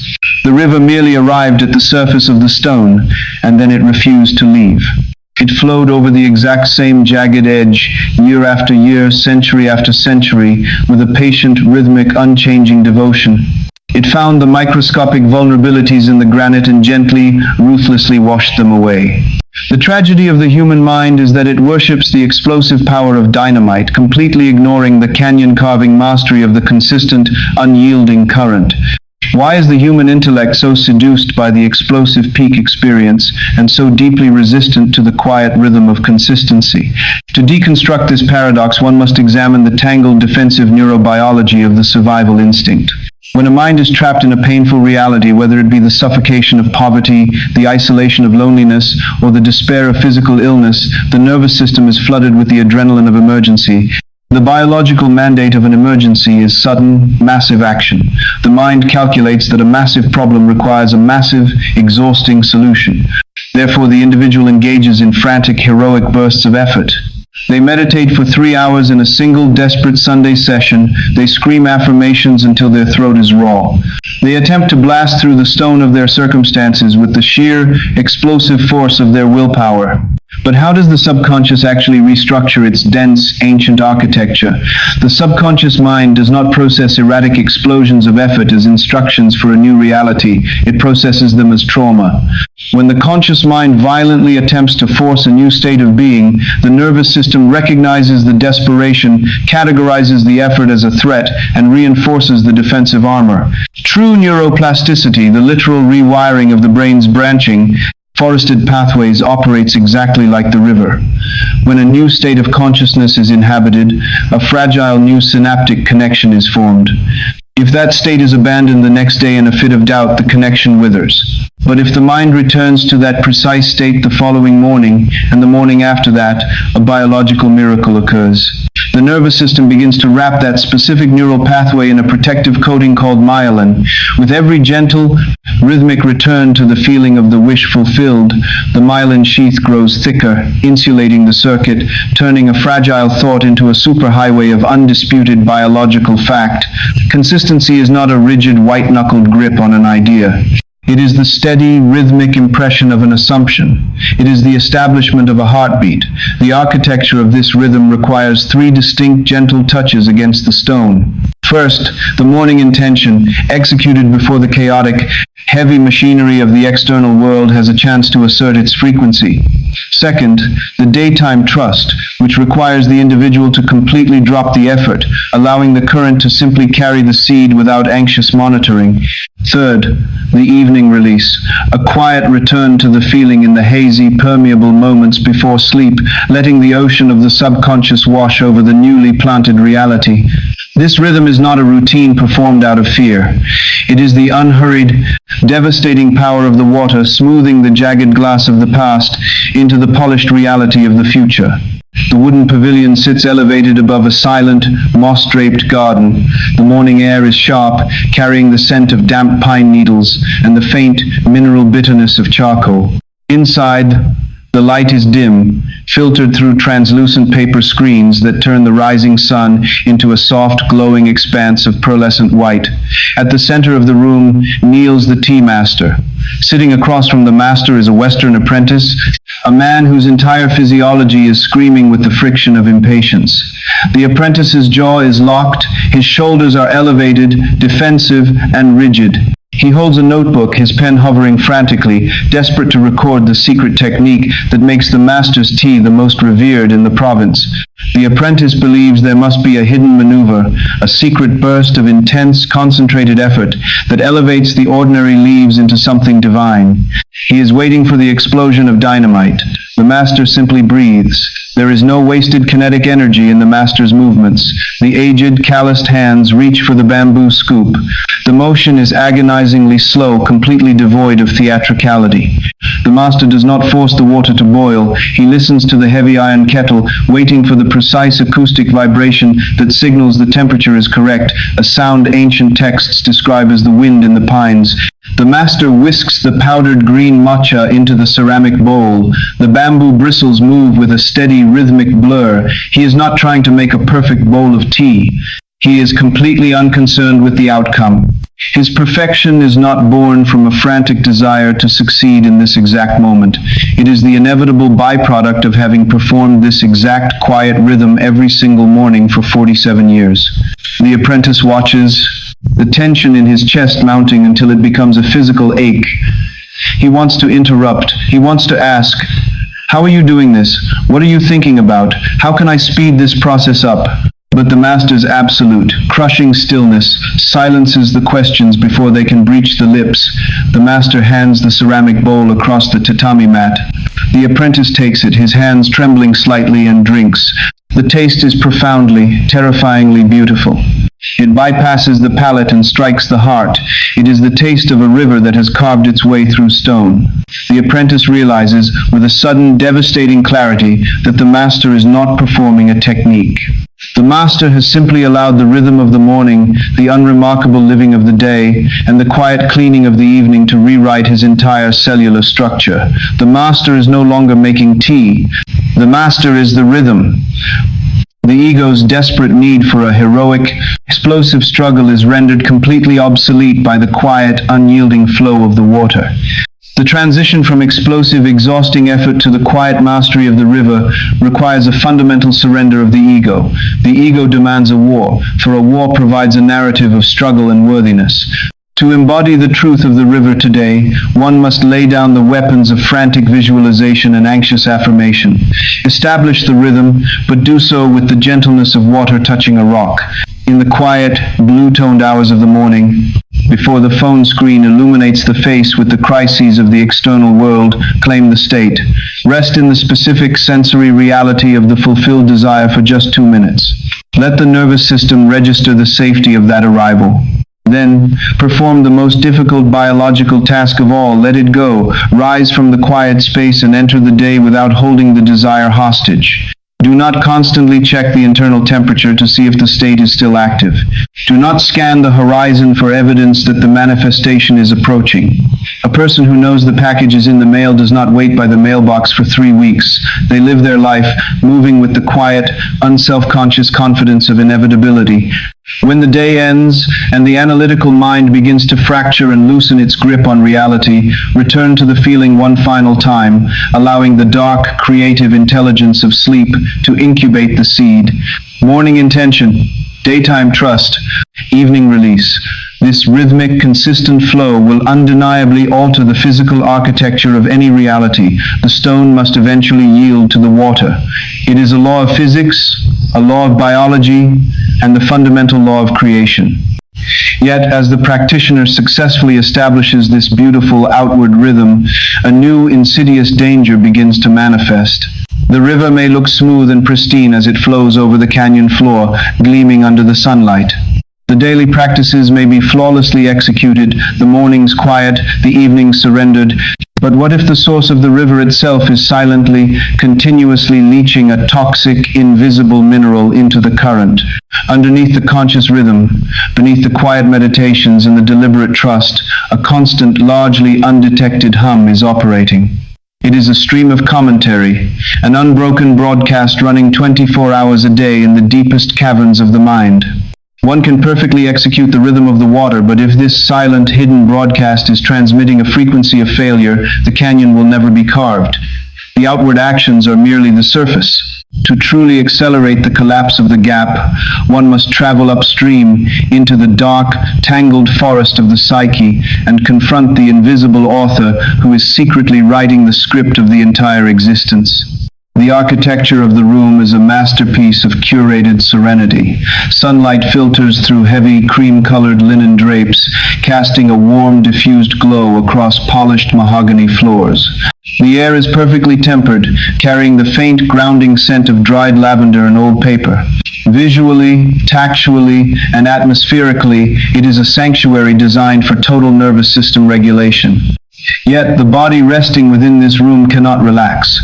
The river merely arrived at the surface of the stone, and then it refused to leave. It flowed over the exact same jagged edge, year after year, century after century, with a patient, rhythmic, unchanging devotion. It found the microscopic vulnerabilities in the granite and gently, ruthlessly washed them away. The tragedy of the human mind is that it worships the explosive power of dynamite, completely ignoring the canyon-carving mastery of the consistent, unyielding current. Why is the human intellect so seduced by the explosive peak experience and so deeply resistant to the quiet rhythm of consistency? To deconstruct this paradox, one must examine the tangled defensive neurobiology of the survival instinct. When a mind is trapped in a painful reality, whether it be the suffocation of poverty, the isolation of loneliness, or the despair of physical illness, the nervous system is flooded with the adrenaline of emergency. The biological mandate of an emergency is sudden, massive action. The mind calculates that a massive problem requires a massive, exhausting solution. Therefore, the individual engages in frantic, heroic bursts of effort. They meditate for 3 hours in a single desperate Sunday session. They scream affirmations until their throat is raw. They attempt to blast through the stone of their circumstances with the sheer, explosive force of their willpower. But how does the subconscious actually restructure its dense, ancient architecture? The subconscious mind does not process erratic explosions of effort as instructions for a new reality. It processes them as trauma. When the conscious mind violently attempts to force a new state of being, the nervous system recognizes the desperation, categorizes the effort as a threat, and reinforces the defensive armor. True neuroplasticity, the literal rewiring of the brain's branching, forested pathways, operates exactly like the river. When a new state of consciousness is inhabited, a fragile new synaptic connection is formed. If that state is abandoned the next day in a fit of doubt, the connection withers. But if the mind returns to that precise state the following morning, and the morning after that, a biological miracle occurs. The nervous system begins to wrap that specific neural pathway in a protective coating called myelin. With every gentle, rhythmic return to the feeling of the wish fulfilled, the myelin sheath grows thicker, insulating the circuit, turning a fragile thought into a superhighway of undisputed biological fact. Consistency is not a rigid, white-knuckled grip on an idea. It is the steady, rhythmic impression of an assumption. It is the establishment of a heartbeat. The architecture of this rhythm requires 3 distinct, gentle touches against the stone. First, the morning intention, executed before the chaotic, heavy machinery of the external world has a chance to assert its frequency. Second, the daytime trust, which requires the individual to completely drop the effort, allowing the current to simply carry the seed without anxious monitoring. Third, the evening release, a quiet return to the feeling in the hazy, permeable moments before sleep, letting the ocean of the subconscious wash over the newly planted reality. This rhythm is not a routine performed out of fear. It is the unhurried, devastating power of the water smoothing the jagged glass of the past into the polished reality of the future. The wooden pavilion sits elevated above a silent, moss-draped garden. The morning air is sharp, carrying the scent of damp pine needles and the faint, mineral bitterness of charcoal. Inside, the light is dim, filtered through translucent paper screens that turn the rising sun into a soft, glowing expanse of pearlescent white. At the center of the room kneels the tea master. Sitting across from the master is a Western apprentice, a man whose entire physiology is screaming with the friction of impatience. The apprentice's jaw is locked, his shoulders are elevated, defensive, and rigid. He holds a notebook, his pen hovering frantically, desperate to record the secret technique that makes the master's tea the most revered in the province. The apprentice believes there must be a hidden maneuver, a secret burst of intense, concentrated effort that elevates the ordinary leaves into something divine. He is waiting for the explosion of dynamite. The master simply breathes. There is no wasted kinetic energy in the master's movements. The aged, calloused hands reach for the bamboo scoop. The motion is agonizingly slow, completely devoid of theatricality. The master does not force the water to boil. He listens to the heavy iron kettle, waiting for the precise acoustic vibration that signals the temperature is correct, a sound ancient texts describe as the wind in the pines. The master whisks the powdered green matcha into the ceramic bowl. The bamboo bristles move with a steady, rhythmic blur. He is not trying to make a perfect bowl of tea. He is completely unconcerned with the outcome. His perfection is not born from a frantic desire to succeed in this exact moment. It is the inevitable byproduct of having performed this exact quiet rhythm every single morning for 47 years. The apprentice watches, the tension in his chest mounting until it becomes a physical ache. He wants to interrupt. He wants to ask, "How are you doing this? What are you thinking about? How can I speed this process up?" But the master's absolute, crushing stillness silences the questions before they can breach the lips. The master hands the ceramic bowl across the tatami mat. The apprentice takes it, his hands trembling slightly, and drinks. The taste is profoundly, terrifyingly beautiful. It bypasses the palate and strikes the heart. It is the taste of a river that has carved its way through stone. The apprentice realizes, with a sudden, devastating clarity, that the master is not performing a technique. The master has simply allowed the rhythm of the morning, the unremarkable living of the day, and the quiet cleaning of the evening to rewrite his entire cellular structure. The master is no longer making tea. The master is the rhythm. The ego's desperate need for a heroic, explosive struggle is rendered completely obsolete by the quiet, unyielding flow of the water. The transition from explosive, exhausting effort to the quiet mastery of the river requires a fundamental surrender of the ego. The ego demands a war, for a war provides a narrative of struggle and worthiness. To embody the truth of the river today, one must lay down the weapons of frantic visualization and anxious affirmation. Establish the rhythm, but do so with the gentleness of water touching a rock. In the quiet, blue-toned hours of the morning, before the phone screen illuminates the face with the crises of the external world, claim the state. Rest in the specific sensory reality of the fulfilled desire for just 2 minutes. Let the nervous system register the safety of that arrival. Then, perform the most difficult biological task of all. Let it go. Rise from the quiet space and enter the day without holding the desire hostage. Do not constantly check the internal temperature to see if the state is still active. Do not scan the horizon for evidence that the manifestation is approaching. A person who knows the package is in the mail does not wait by the mailbox for 3 weeks. They live their life moving with the quiet, unself-conscious confidence of inevitability. When the day ends and the analytical mind begins to fracture and loosen its grip on reality, return to the feeling one final time, allowing the dark, creative intelligence of sleep to incubate the seed. Morning intention, daytime trust, evening release. This rhythmic, consistent flow will undeniably alter the physical architecture of any reality. The stone must eventually yield to the water. It is a law of physics, a law of biology, and the fundamental law of creation. Yet, as the practitioner successfully establishes this beautiful outward rhythm, a new insidious danger begins to manifest. The river may look smooth and pristine as it flows over the canyon floor, gleaming under the sunlight. The daily practices may be flawlessly executed, the mornings quiet, the evenings surrendered. But what if the source of the river itself is silently, continuously leaching a toxic, invisible mineral into the current? Underneath the conscious rhythm, beneath the quiet meditations and the deliberate trust, a constant, largely undetected hum is operating. It is a stream of commentary, an unbroken broadcast running 24 hours a day in the deepest caverns of the mind. One can perfectly execute the rhythm of the water, but if this silent, hidden broadcast is transmitting a frequency of failure, the canyon will never be carved. The outward actions are merely the surface. To truly accelerate the collapse of the gap, one must travel upstream into the dark, tangled forest of the psyche and confront the invisible author who is secretly writing the script of the entire existence. The architecture of the room is a masterpiece of curated serenity. Sunlight filters through heavy, cream-colored linen drapes, casting a warm, diffused glow across polished mahogany floors. The air is perfectly tempered, carrying the faint, grounding scent of dried lavender and old paper. Visually, tactually, and atmospherically, it is a sanctuary designed for total nervous system regulation. Yet, the body resting within this room cannot relax.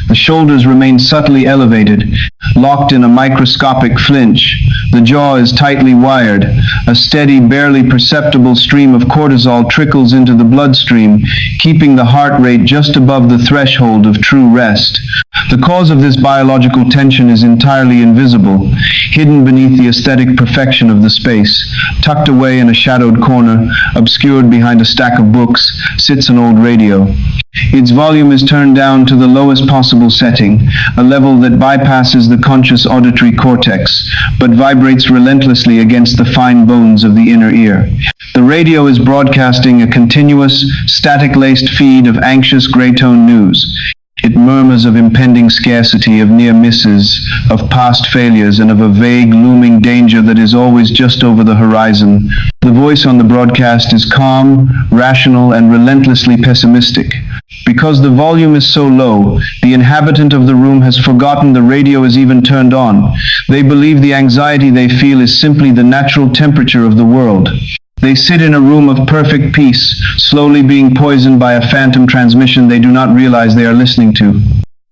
The shoulders remain subtly elevated, locked in a microscopic flinch. The jaw is tightly wired. A steady, barely perceptible stream of cortisol trickles into the bloodstream, keeping the heart rate just above the threshold of true rest. The cause of this biological tension is entirely invisible, hidden beneath the aesthetic perfection of the space. Tucked away in a shadowed corner, obscured behind a stack of books, sits an old radio. Its volume is turned down to the lowest possible setting, a level that bypasses the conscious auditory cortex, but vibrates relentlessly against the fine bones of the inner ear. The radio is broadcasting a continuous, static-laced feed of anxious gray-tone news. It murmurs of impending scarcity, of near misses, of past failures, and of a vague, looming danger that is always just over the horizon. The voice on the broadcast is calm, rational, and relentlessly pessimistic. Because the volume is so low, the inhabitant of the room has forgotten the radio is even turned on. They believe the anxiety they feel is simply the natural temperature of the world. They sit in a room of perfect peace, slowly being poisoned by a phantom transmission they do not realize they are listening to.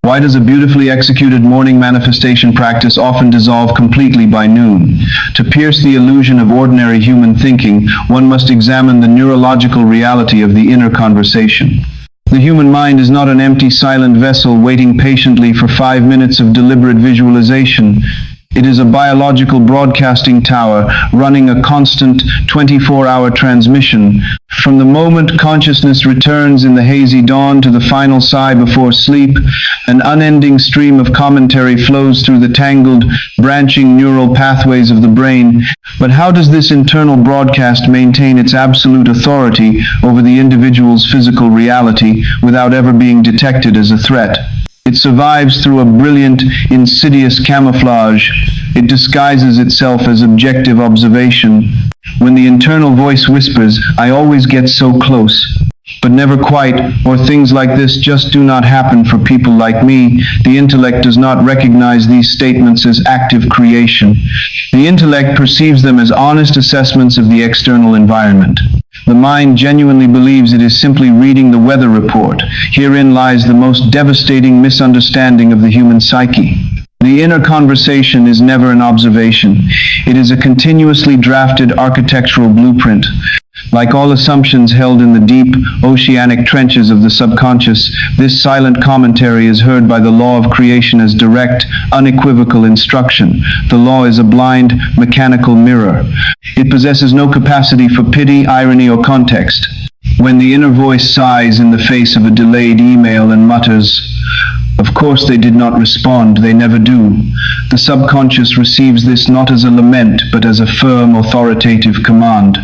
Why does a beautifully executed morning manifestation practice often dissolve completely by noon? To pierce the illusion of ordinary human thinking, one must examine the neurological reality of the inner conversation. The human mind is not an empty, silent vessel waiting patiently for 5 minutes of deliberate visualization. It is a biological broadcasting tower running a constant 24-hour transmission. From the moment consciousness returns in the hazy dawn to the final sigh before sleep, an unending stream of commentary flows through the tangled, branching neural pathways of the brain. But how does this internal broadcast maintain its absolute authority over the individual's physical reality without ever being detected as a threat? It survives through a brilliant, insidious camouflage. It disguises itself as objective observation. When the internal voice whispers, "I always get so close, but never quite," or things like this just do not happen for people like me, the intellect does not recognize these statements as active creation. The intellect perceives them as honest assessments of the external environment. The mind genuinely believes it is simply reading the weather report. Herein lies the most devastating misunderstanding of the human psyche. The inner conversation is never an observation. It is a continuously drafted architectural blueprint. Like all assumptions held in the deep, oceanic trenches of the subconscious, this silent commentary is heard by the law of creation as direct, unequivocal instruction. The law is a blind, mechanical mirror. It possesses no capacity for pity, irony, or context. When the inner voice sighs in the face of a delayed email and mutters, "Of course they did not respond, they never do," the subconscious receives this not as a lament, but as a firm, authoritative command.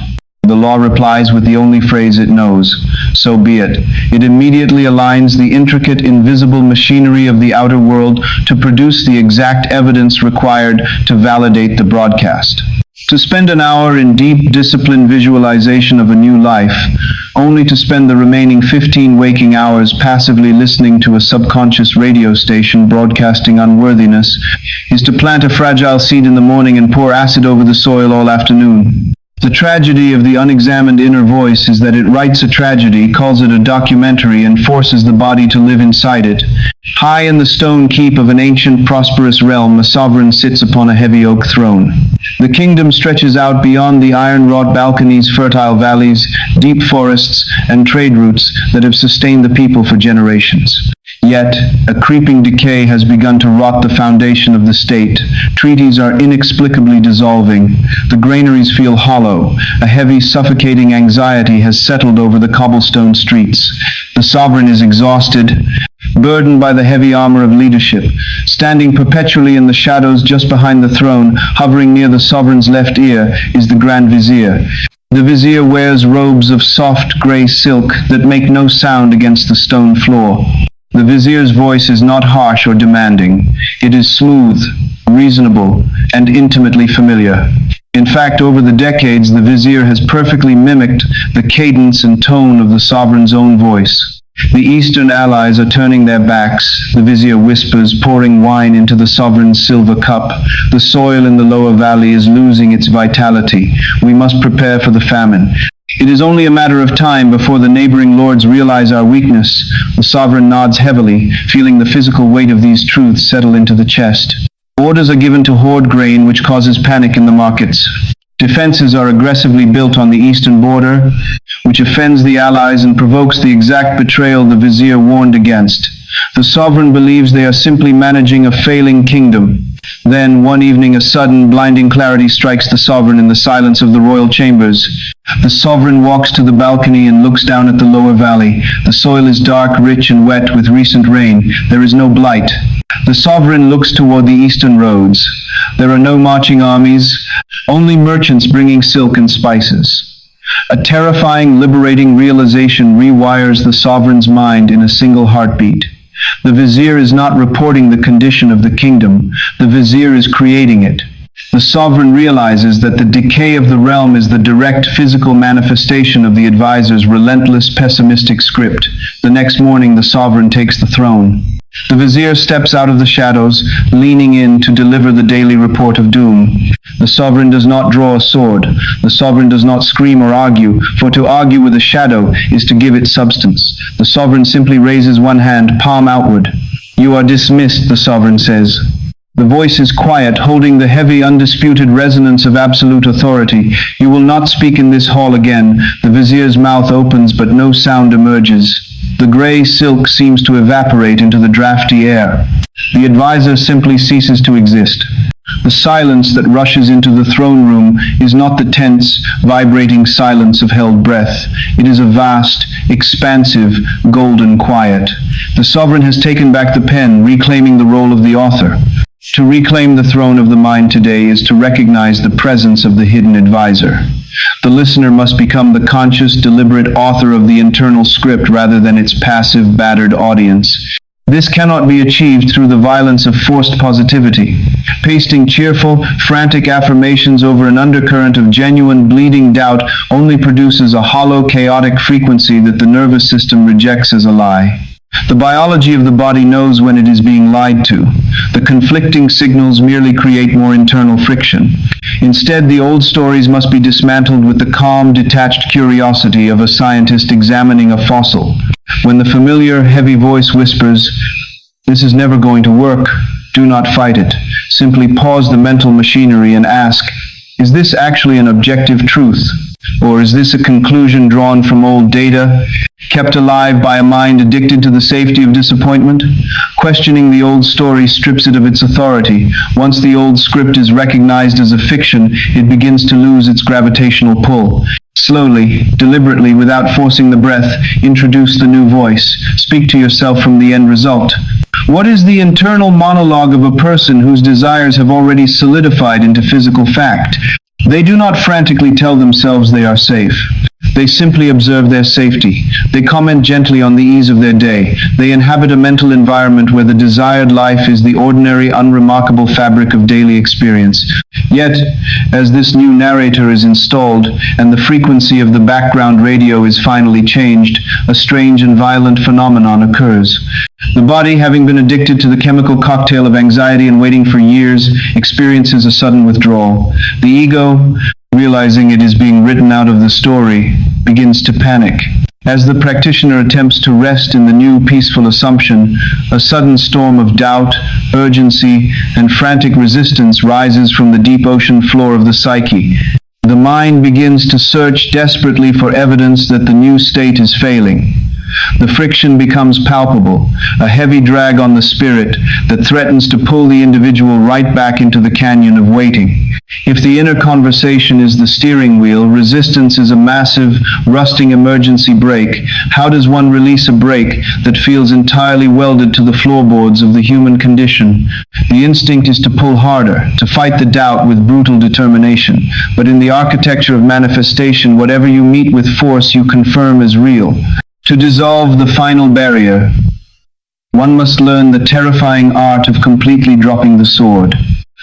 The law replies with the only phrase it knows: "So be it." It immediately aligns the intricate, invisible machinery of the outer world to produce the exact evidence required to validate the broadcast. To spend an hour in deep, disciplined visualization of a new life, only to spend the remaining 15 waking hours passively listening to a subconscious radio station broadcasting unworthiness, is to plant a fragile seed in the morning and pour acid over the soil all afternoon. The tragedy of the unexamined inner voice is that it writes a tragedy, calls it a documentary, and forces the body to live inside it. High in the stone keep of an ancient, prosperous realm, a sovereign sits upon a heavy oak throne. The kingdom stretches out beyond the iron-wrought balconies, fertile valleys, deep forests, and trade routes that have sustained the people for generations. Yet, a creeping decay has begun to rot the foundation of the state. Treaties are inexplicably dissolving. The granaries feel hollow. A heavy, suffocating anxiety has settled over the cobblestone streets. The sovereign is exhausted, burdened by the heavy armor of leadership. Standing perpetually in the shadows just behind the throne, hovering near the sovereign's left ear, is the Grand Vizier. The Vizier wears robes of soft gray silk that make no sound against the stone floor. The Vizier's voice is not harsh or demanding. It is smooth, reasonable, and intimately familiar. In fact, over the decades, the Vizier has perfectly mimicked the cadence and tone of the sovereign's own voice. The Eastern allies are turning their backs, the Vizier whispers, pouring wine into the sovereign's silver cup. The soil in the lower valley is losing its vitality. We must prepare for the famine. It is only a matter of time before the neighboring lords realize our weakness. The sovereign nods heavily, feeling the physical weight of these truths settle into the chest. Orders are given to hoard grain, which causes panic in the markets. Defenses are aggressively built on the eastern border, which offends the allies and provokes the exact betrayal the Vizier warned against. The sovereign believes they are simply managing a failing kingdom. Then, one evening, a sudden, blinding clarity strikes the sovereign in the silence of the royal chambers. The sovereign walks to the balcony and looks down at the lower valley. The soil is dark, rich, and wet with recent rain. There is no blight. The sovereign looks toward the eastern roads. There are no marching armies, only merchants bringing silk and spices. A terrifying, liberating realization rewires the sovereign's mind in a single heartbeat. The Vizier is not reporting the condition of the kingdom. The Vizier is creating it. The sovereign realizes that the decay of the realm is the direct physical manifestation of the advisor's relentless pessimistic script. The next morning, the sovereign takes the throne. The vizier steps out of the shadows, leaning in to deliver the daily report of doom. The sovereign does not draw a sword. The sovereign does not scream or argue, for to argue with a shadow is to give it substance. The sovereign simply raises one hand, palm outward. "You are dismissed," the sovereign says. The voice is quiet, holding the heavy, undisputed resonance of absolute authority. "You will not speak in this hall again." The vizier's mouth opens, but no sound emerges. The gray silk seems to evaporate into the drafty air. The advisor simply ceases to exist. The silence that rushes into the throne room is not the tense, vibrating silence of held breath. It is a vast, expansive, golden quiet. The sovereign has taken back the pen, reclaiming the role of the author. To reclaim the throne of the mind today is to recognize the presence of the hidden advisor. The listener must become the conscious, deliberate author of the internal script rather than its passive, battered audience. This cannot be achieved through the violence of forced positivity. Pasting cheerful, frantic affirmations over an undercurrent of genuine, bleeding doubt only produces a hollow, chaotic frequency that the nervous system rejects as a lie. The biology of the body knows when it is being lied to. The conflicting signals merely create more internal friction. Instead, the old stories must be dismantled with the calm, detached curiosity of a scientist examining a fossil. When the familiar, heavy voice whispers, "This is never going to work," do not fight it. Simply pause the mental machinery and ask, "Is this actually an objective truth? Or is this a conclusion drawn from old data, kept alive by a mind addicted to the safety of disappointment?" Questioning the old story strips it of its authority. Once the old script is recognized as a fiction, it begins to lose its gravitational pull. Slowly, deliberately, without forcing the breath, introduce the new voice. Speak to yourself from the end result. What is the internal monologue of a person whose desires have already solidified into physical fact? They do not frantically tell themselves they are safe. They simply observe their safety. They comment gently on the ease of their day. They inhabit a mental environment where the desired life is the ordinary, unremarkable fabric of daily experience. Yet, as this new narrator is installed and the frequency of the background radio is finally changed, a strange and violent phenomenon occurs. The body, having been addicted to the chemical cocktail of anxiety and waiting for years, experiences a sudden withdrawal. The ego, realizing it is being written out of the story, begins to panic. As the practitioner attempts to rest in the new peaceful assumption, a sudden storm of doubt, urgency, and frantic resistance rises from the deep ocean floor of the psyche. The mind begins to search desperately for evidence that the new state is failing. The friction becomes palpable, a heavy drag on the spirit that threatens to pull the individual right back into the canyon of waiting. If the inner conversation is the steering wheel, resistance is a massive, rusting emergency brake. How does one release a brake that feels entirely welded to the floorboards of the human condition? The instinct is to pull harder, to fight the doubt with brutal determination. But in the architecture of manifestation, whatever you meet with force, you confirm as real. To dissolve the final barrier, one must learn the terrifying art of completely dropping the sword.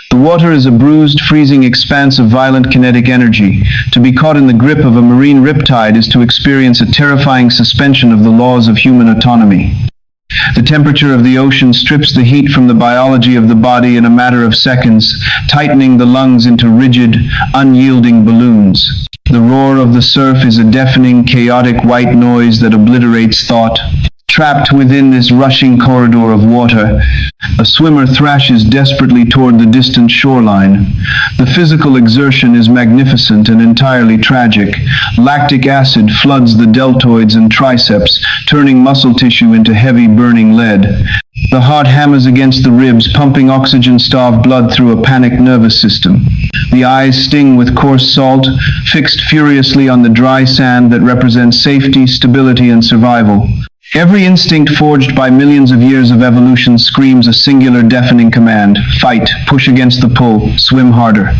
The water is a bruised, freezing expanse of violent kinetic energy. To be caught in the grip of a marine riptide is to experience a terrifying suspension of the laws of human autonomy. The temperature of the ocean strips the heat from the biology of the body in a matter of seconds, tightening the lungs into rigid, unyielding balloons. The roar of the surf is a deafening, chaotic white noise that obliterates thought. Trapped within this rushing corridor of water, a swimmer thrashes desperately toward the distant shoreline. The physical exertion is magnificent and entirely tragic. Lactic acid floods the deltoids and triceps, turning muscle tissue into heavy, burning lead. The heart hammers against the ribs, pumping oxygen-starved blood through a panicked nervous system. The eyes sting with coarse salt, fixed furiously on the dry sand that represents safety, stability, and survival. Every instinct forged by millions of years of evolution screams a singular deafening command: fight, push against the pull, swim harder.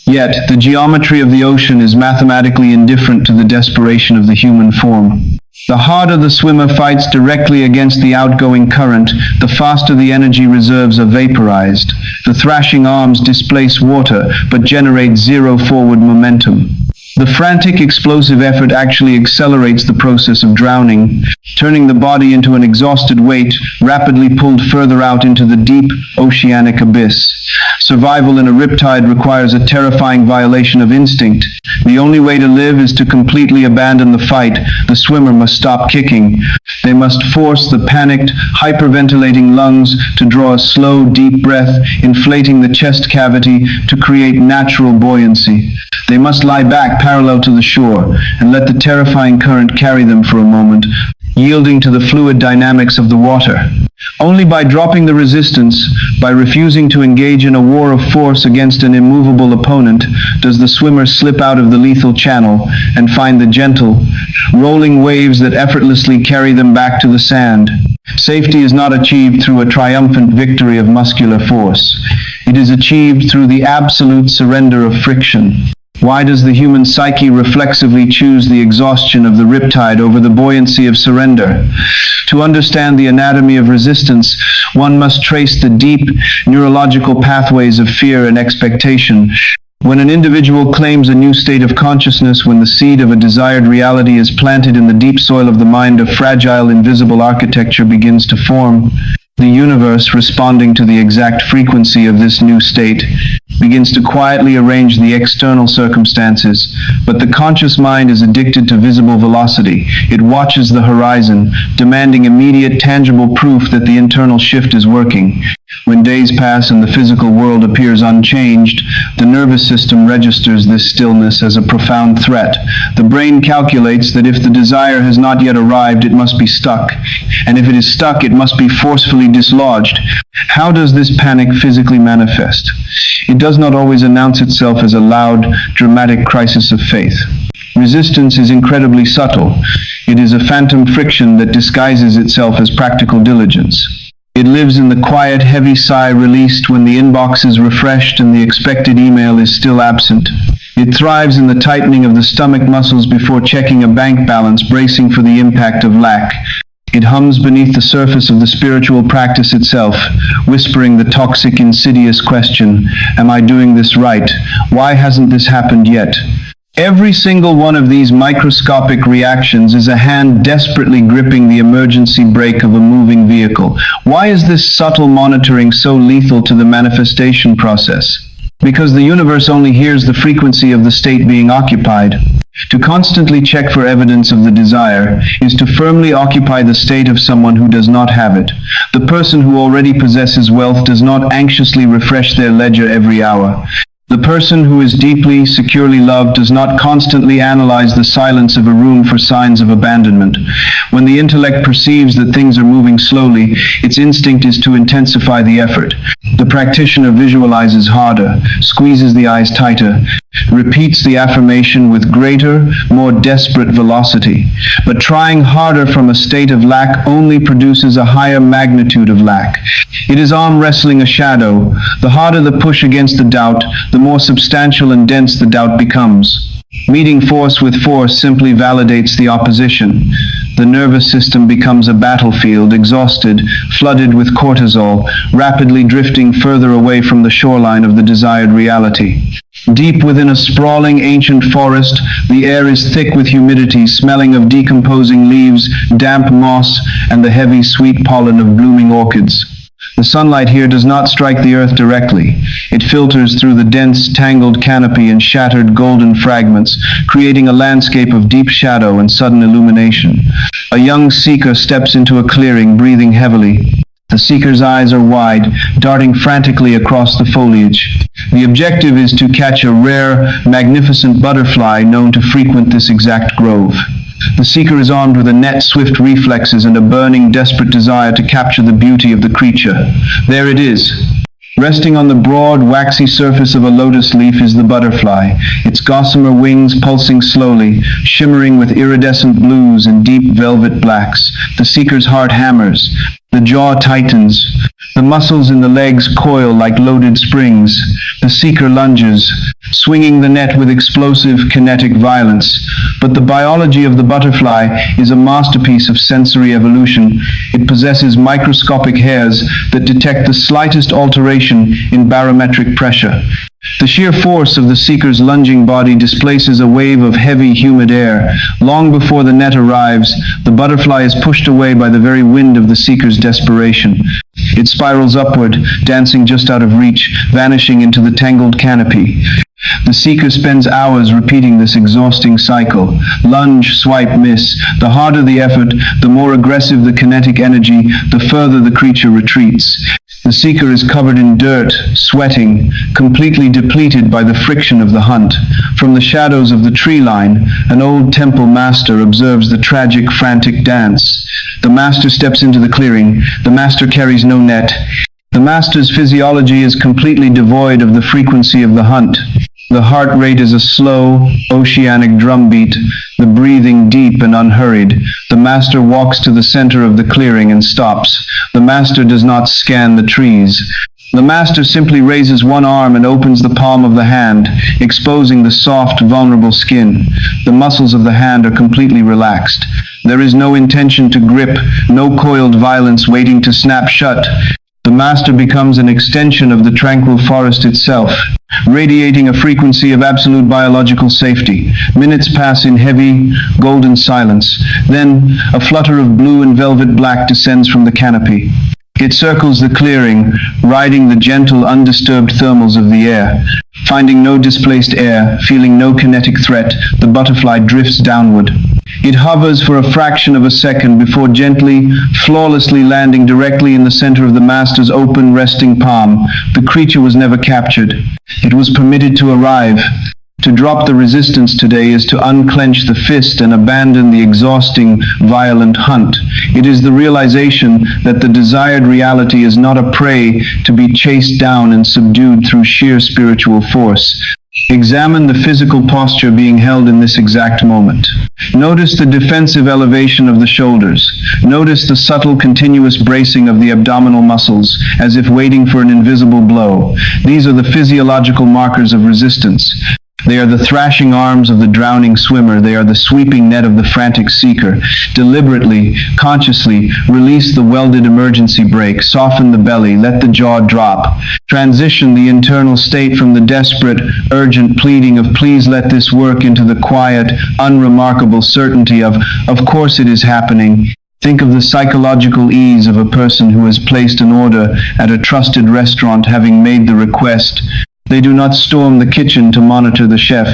Yet, the geometry of the ocean is mathematically indifferent to the desperation of the human form. The harder the swimmer fights directly against the outgoing current, the faster the energy reserves are vaporized. The thrashing arms displace water, but generate zero forward momentum. The frantic, explosive effort actually accelerates the process of drowning, turning the body into an exhausted weight, rapidly pulled further out into the deep, oceanic abyss. Survival in a riptide requires a terrifying violation of instinct. The only way to live is to completely abandon the fight. The swimmer must stop kicking. They must force the panicked, hyperventilating lungs to draw a slow, deep breath, inflating the chest cavity to create natural buoyancy. They must lie back parallel to the shore and let the terrifying current carry them for a moment, yielding to the fluid dynamics of the water. Only by dropping the resistance, by refusing to engage in a war of force against an immovable opponent, does the swimmer slip out of the lethal channel and find the gentle, rolling waves that effortlessly carry them back to the sand. Safety is not achieved through a triumphant victory of muscular force. It is achieved through the absolute surrender of friction. Why does the human psyche reflexively choose the exhaustion of the riptide over the buoyancy of surrender? To understand the anatomy of resistance, one must trace the deep neurological pathways of fear and expectation. When an individual claims a new state of consciousness, when the seed of a desired reality is planted in the deep soil of the mind, a fragile, invisible architecture begins to form. The universe, responding to the exact frequency of this new state, begins to quietly arrange the external circumstances, but the conscious mind is addicted to visible velocity. It watches the horizon, demanding immediate, tangible proof that the internal shift is working. When days pass and the physical world appears unchanged, the nervous system registers this stillness as a profound threat. The brain calculates that if the desire has not yet arrived, it must be stuck, and if it is stuck, it must be forcefully dislodged. How does this panic physically manifest? It does not always announce itself as a loud, dramatic crisis of faith. Resistance is incredibly subtle. It is a phantom friction that disguises itself as practical diligence. It lives in the quiet, heavy sigh released when the inbox is refreshed and the expected email is still absent. It thrives in the tightening of the stomach muscles before checking a bank balance, bracing for the impact of lack. It hums beneath the surface of the spiritual practice itself, whispering the toxic, insidious question, "Am I doing this right? Why hasn't this happened yet?" Every single one of these microscopic reactions is a hand desperately gripping the emergency brake of a moving vehicle. Why is this subtle monitoring so lethal to the manifestation process? Because the universe only hears the frequency of the state being occupied. To constantly check for evidence of the desire is to firmly occupy the state of someone who does not have it. The person who already possesses wealth does not anxiously refresh their ledger every hour. The person who is deeply, securely loved does not constantly analyze the silence of a room for signs of abandonment. When the intellect perceives that things are moving slowly, its instinct is to intensify the effort. The practitioner visualizes harder, squeezes the eyes tighter, repeats the affirmation with greater, more desperate velocity. But trying harder from a state of lack only produces a higher magnitude of lack. It is arm wrestling a shadow. The harder the push against the doubt, the more substantial and dense the doubt becomes. Meeting force with force simply validates the opposition. The nervous system becomes a battlefield, exhausted, flooded with cortisol, rapidly drifting further away from the shoreline of the desired reality. Deep within a sprawling ancient forest, the air is thick with humidity, smelling of decomposing leaves, damp moss, and the heavy, sweet pollen of blooming orchids. The sunlight here does not strike the earth directly. It filters through the dense, tangled canopy in shattered golden fragments, creating a landscape of deep shadow and sudden illumination. A young seeker steps into a clearing, breathing heavily. The seeker's eyes are wide, darting frantically across the foliage. The objective is to catch a rare, magnificent butterfly known to frequent this exact grove. The seeker is armed with a net, swift reflexes and a burning, desperate desire to capture the beauty of the creature. There it is. Resting on the broad, waxy surface of a lotus leaf is the butterfly, its gossamer wings pulsing slowly, shimmering with iridescent blues and deep velvet blacks. The seeker's heart hammers. The jaw tightens. The muscles in the legs coil like loaded springs. The seeker lunges, swinging the net with explosive kinetic violence. But the biology of the butterfly is a masterpiece of sensory evolution. It possesses microscopic hairs that detect the slightest alteration in barometric pressure. The sheer force of the seeker's lunging body displaces a wave of heavy, humid air. Long before the net arrives, the butterfly is pushed away by the very wind of the seeker's desperation. It spirals upward, dancing just out of reach, vanishing into the tangled canopy. The seeker spends hours repeating this exhausting cycle. Lunge, swipe, miss. The harder the effort, the more aggressive the kinetic energy, the further the creature retreats. The seeker is covered in dirt, sweating, completely depleted by the friction of the hunt. From the shadows of the tree line, an old temple master observes the tragic, frantic dance. The master steps into the clearing. The master carries no net. The master's physiology is completely devoid of the frequency of the hunt. The heart rate is a slow, oceanic drumbeat, the breathing deep and unhurried. The master walks to the center of the clearing and stops. The master does not scan the trees. The master simply raises one arm and opens the palm of the hand, exposing the soft, vulnerable skin. The muscles of the hand are completely relaxed. There is no intention to grip, no coiled violence waiting to snap shut. The master becomes an extension of the tranquil forest itself, radiating a frequency of absolute biological safety. Minutes pass in heavy, golden silence. Then, a flutter of blue and velvet black descends from the canopy. It circles the clearing, riding the gentle, undisturbed thermals of the air. Finding no displaced air, feeling no kinetic threat, the butterfly drifts downward. It hovers for a fraction of a second before gently, flawlessly landing directly in the center of the master's open, resting palm. The creature was never captured. It was permitted to arrive. To drop the resistance today is to unclench the fist and abandon the exhausting, violent hunt. It is the realization that the desired reality is not a prey to be chased down and subdued through sheer spiritual force. Examine the physical posture being held in this exact moment. Notice the defensive elevation of the shoulders. Notice the subtle, continuous bracing of the abdominal muscles, as if waiting for an invisible blow. These are the physiological markers of resistance. They are the thrashing arms of the drowning swimmer. They are the sweeping net of the frantic seeker. Deliberately, consciously, release the welded emergency brake. Soften the belly. Let the jaw drop. Transition the internal state from the desperate, urgent pleading of "please let this work" into the quiet, unremarkable certainty of course it is happening." Think of the psychological ease of a person who has placed an order at a trusted restaurant, having made the request. They do not storm the kitchen to monitor the chef.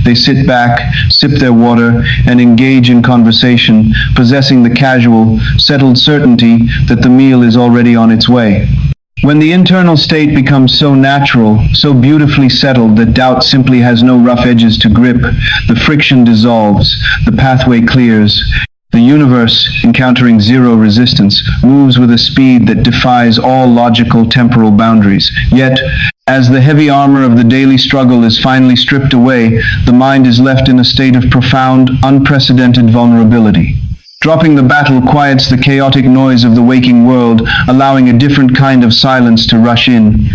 They sit back, sip their water, and engage in conversation, possessing the casual, settled certainty that the meal is already on its way. When the internal state becomes so natural, so beautifully settled that doubt simply has no rough edges to grip, the friction dissolves, the pathway clears. The universe, encountering zero resistance, moves with a speed that defies all logical temporal boundaries. Yet, as the heavy armor of the daily struggle is finally stripped away, the mind is left in a state of profound, unprecedented vulnerability. Dropping the battle quiets the chaotic noise of the waking world, allowing a different kind of silence to rush in.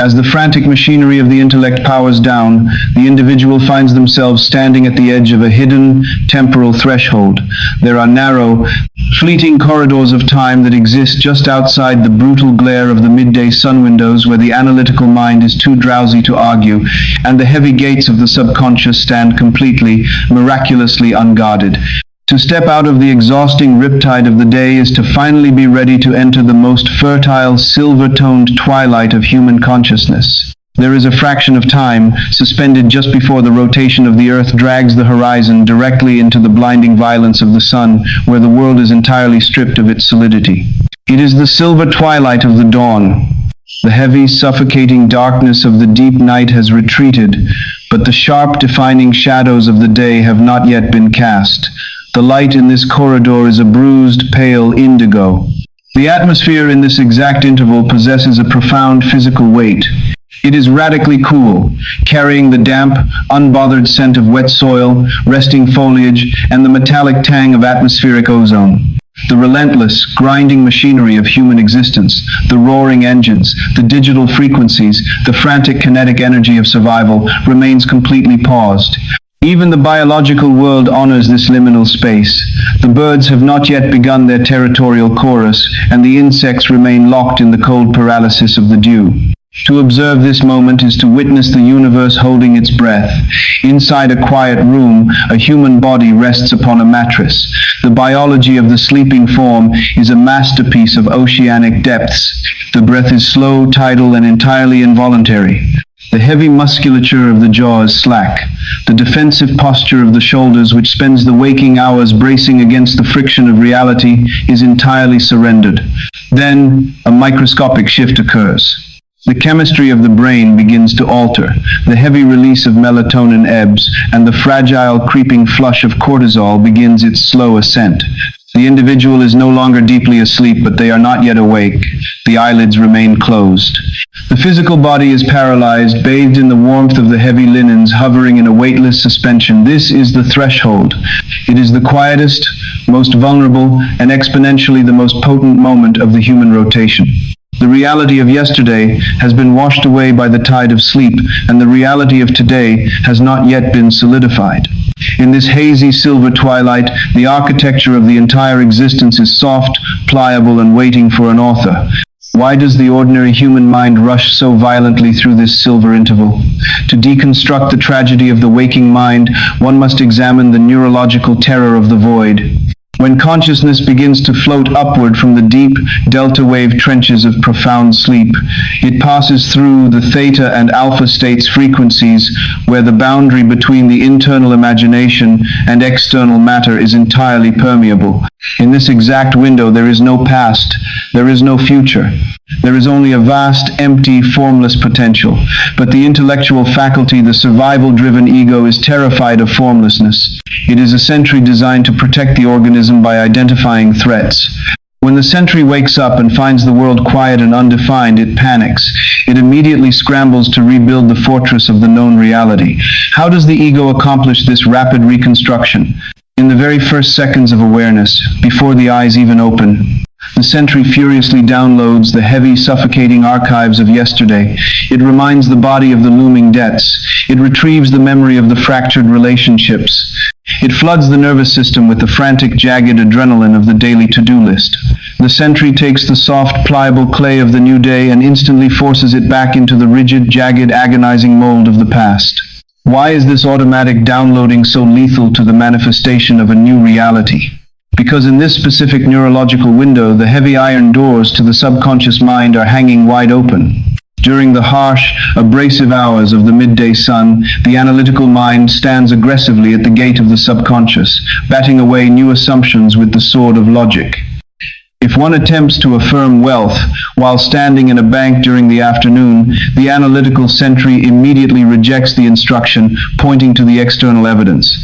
As the frantic machinery of the intellect powers down, the individual finds themselves standing at the edge of a hidden, temporal threshold. There are narrow, fleeting corridors of time that exist just outside the brutal glare of the midday sun windows, where the analytical mind is too drowsy to argue, and the heavy gates of the subconscious stand completely, miraculously unguarded. To step out of the exhausting riptide of the day is to finally be ready to enter the most fertile, silver-toned twilight of human consciousness. There is a fraction of time, suspended just before the rotation of the earth drags the horizon directly into the blinding violence of the sun, where the world is entirely stripped of its solidity. It is the silver twilight of the dawn. The heavy, suffocating darkness of the deep night has retreated, but the sharp, defining shadows of the day have not yet been cast. The light in this corridor is a bruised, pale indigo. The atmosphere in this exact interval possesses a profound physical weight. It is radically cool, carrying the damp, unbothered scent of wet soil, resting foliage, and the metallic tang of atmospheric ozone. The relentless, grinding machinery of human existence, the roaring engines, the digital frequencies, the frantic kinetic energy of survival remains completely paused. Even the biological world honors this liminal space. The birds have not yet begun their territorial chorus, and the insects remain locked in the cold paralysis of the dew. To observe this moment is to witness the universe holding its breath. Inside a quiet room, a human body rests upon a mattress. The biology of the sleeping form is a masterpiece of oceanic depths. The breath is slow, tidal, and entirely involuntary. The heavy musculature of the jaw is slack. The defensive posture of the shoulders, which spends the waking hours bracing against the friction of reality, is entirely surrendered. Then, a microscopic shift occurs. The chemistry of the brain begins to alter. The heavy release of melatonin ebbs, and the fragile, creeping flush of cortisol begins its slow ascent. The individual is no longer deeply asleep, but they are not yet awake. The eyelids remain closed. The physical body is paralyzed, bathed in the warmth of the heavy linens, hovering in a weightless suspension. This is the threshold. It is the quietest, most vulnerable, and exponentially the most potent moment of the human rotation. The reality of yesterday has been washed away by the tide of sleep, and the reality of today has not yet been solidified. In this hazy silver twilight, the architecture of the entire existence is soft, pliable, and waiting for an author. Why does the ordinary human mind rush so violently through this silver interval? To deconstruct the tragedy of the waking mind, one must examine the neurological terror of the void. When consciousness begins to float upward from the deep delta wave trenches of profound sleep, it passes through the theta and alpha states frequencies where the boundary between the internal imagination and external matter is entirely permeable. In this exact window there is no past, there is no future. There is only a vast, empty, formless potential. But the intellectual faculty, the survival-driven ego, is terrified of formlessness. It is a sentry designed to protect the organism by identifying threats. When the sentry wakes up and finds the world quiet and undefined, it panics. It immediately scrambles to rebuild the fortress of the known reality. How does the ego accomplish this rapid reconstruction? In the very first seconds of awareness, before the eyes even open, the sentry furiously downloads the heavy, suffocating archives of yesterday. It reminds the body of the looming debts. It retrieves the memory of the fractured relationships. It floods the nervous system with the frantic, jagged adrenaline of the daily to-do list. The sentry takes the soft, pliable clay of the new day and instantly forces it back into the rigid, jagged, agonizing mold of the past. Why is this automatic downloading so lethal to the manifestation of a new reality? Because in this specific neurological window, the heavy iron doors to the subconscious mind are hanging wide open. During the harsh, abrasive hours of the midday sun, the analytical mind stands aggressively at the gate of the subconscious, batting away new assumptions with the sword of logic. If one attempts to affirm wealth while standing in a bank during the afternoon, the analytical sentry immediately rejects the instruction, pointing to the external evidence.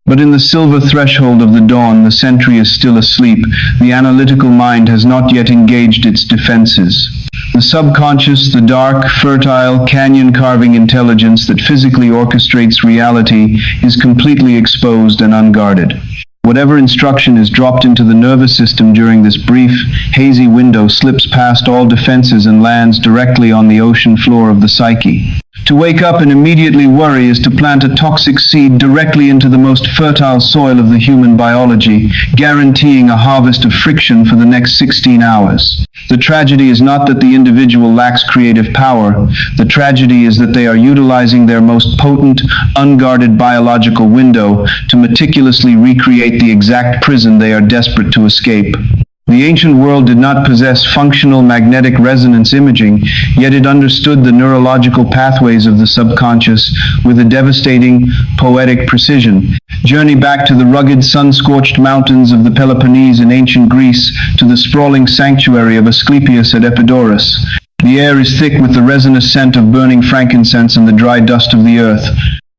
But in the silver threshold of the dawn, the sentry is still asleep. The analytical mind has not yet engaged its defenses. The subconscious, the dark, fertile, canyon-carving intelligence that physically orchestrates reality, is completely exposed and unguarded. Whatever instruction is dropped into the nervous system during this brief, hazy window slips past all defenses and lands directly on the ocean floor of the psyche. To wake up and immediately worry is to plant a toxic seed directly into the most fertile soil of the human biology, guaranteeing a harvest of friction for the next 16 hours. The tragedy is not that the individual lacks creative power. The tragedy is that they are utilizing their most potent, unguarded biological window to meticulously recreate the exact prison they are desperate to escape. The ancient world did not possess functional magnetic resonance imaging, yet it understood the neurological pathways of the subconscious with a devastating, poetic precision. Journey back to the rugged, sun-scorched mountains of the Peloponnese in ancient Greece, to the sprawling sanctuary of Asclepius at Epidaurus. The air is thick with the resinous scent of burning frankincense and the dry dust of the earth.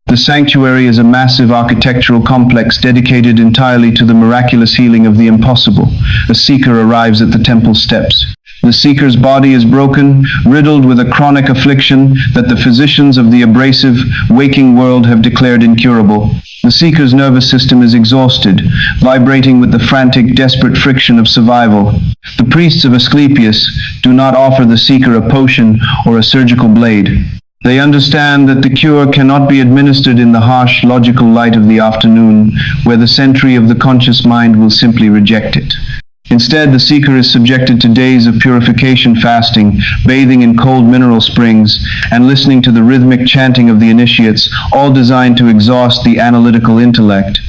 The sanctuary is a massive architectural complex dedicated entirely to the miraculous healing of the impossible. A seeker arrives at the temple steps. The seeker's body is broken, riddled with a chronic affliction that the physicians of the abrasive, waking world have declared incurable. The seeker's nervous system is exhausted, vibrating with the frantic, desperate friction of survival. The priests of Asclepius do not offer the seeker a potion or a surgical blade. They understand that the cure cannot be administered in the harsh, logical light of the afternoon, where the sentry of the conscious mind will simply reject it. Instead, the seeker is subjected to days of purification fasting, bathing in cold mineral springs, and listening to the rhythmic chanting of the initiates, all designed to exhaust the analytical intellect.